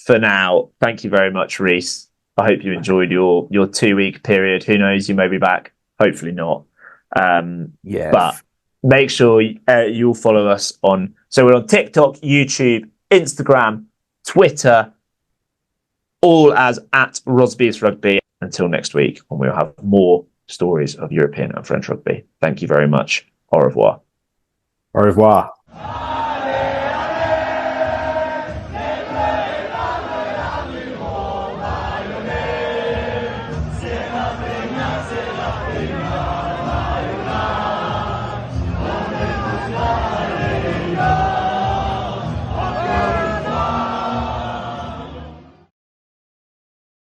for now, thank you very much, Reese. I hope you enjoyed your 2-week period. Who knows? You may be back. Hopefully not. Yes. But make sure you'll follow us on. So we're on TikTok, YouTube, Instagram, Twitter, all as at Rosbifs Rugby. Until next week, when we'll have more stories of European and French rugby. Thank you very much. Au revoir. Au revoir.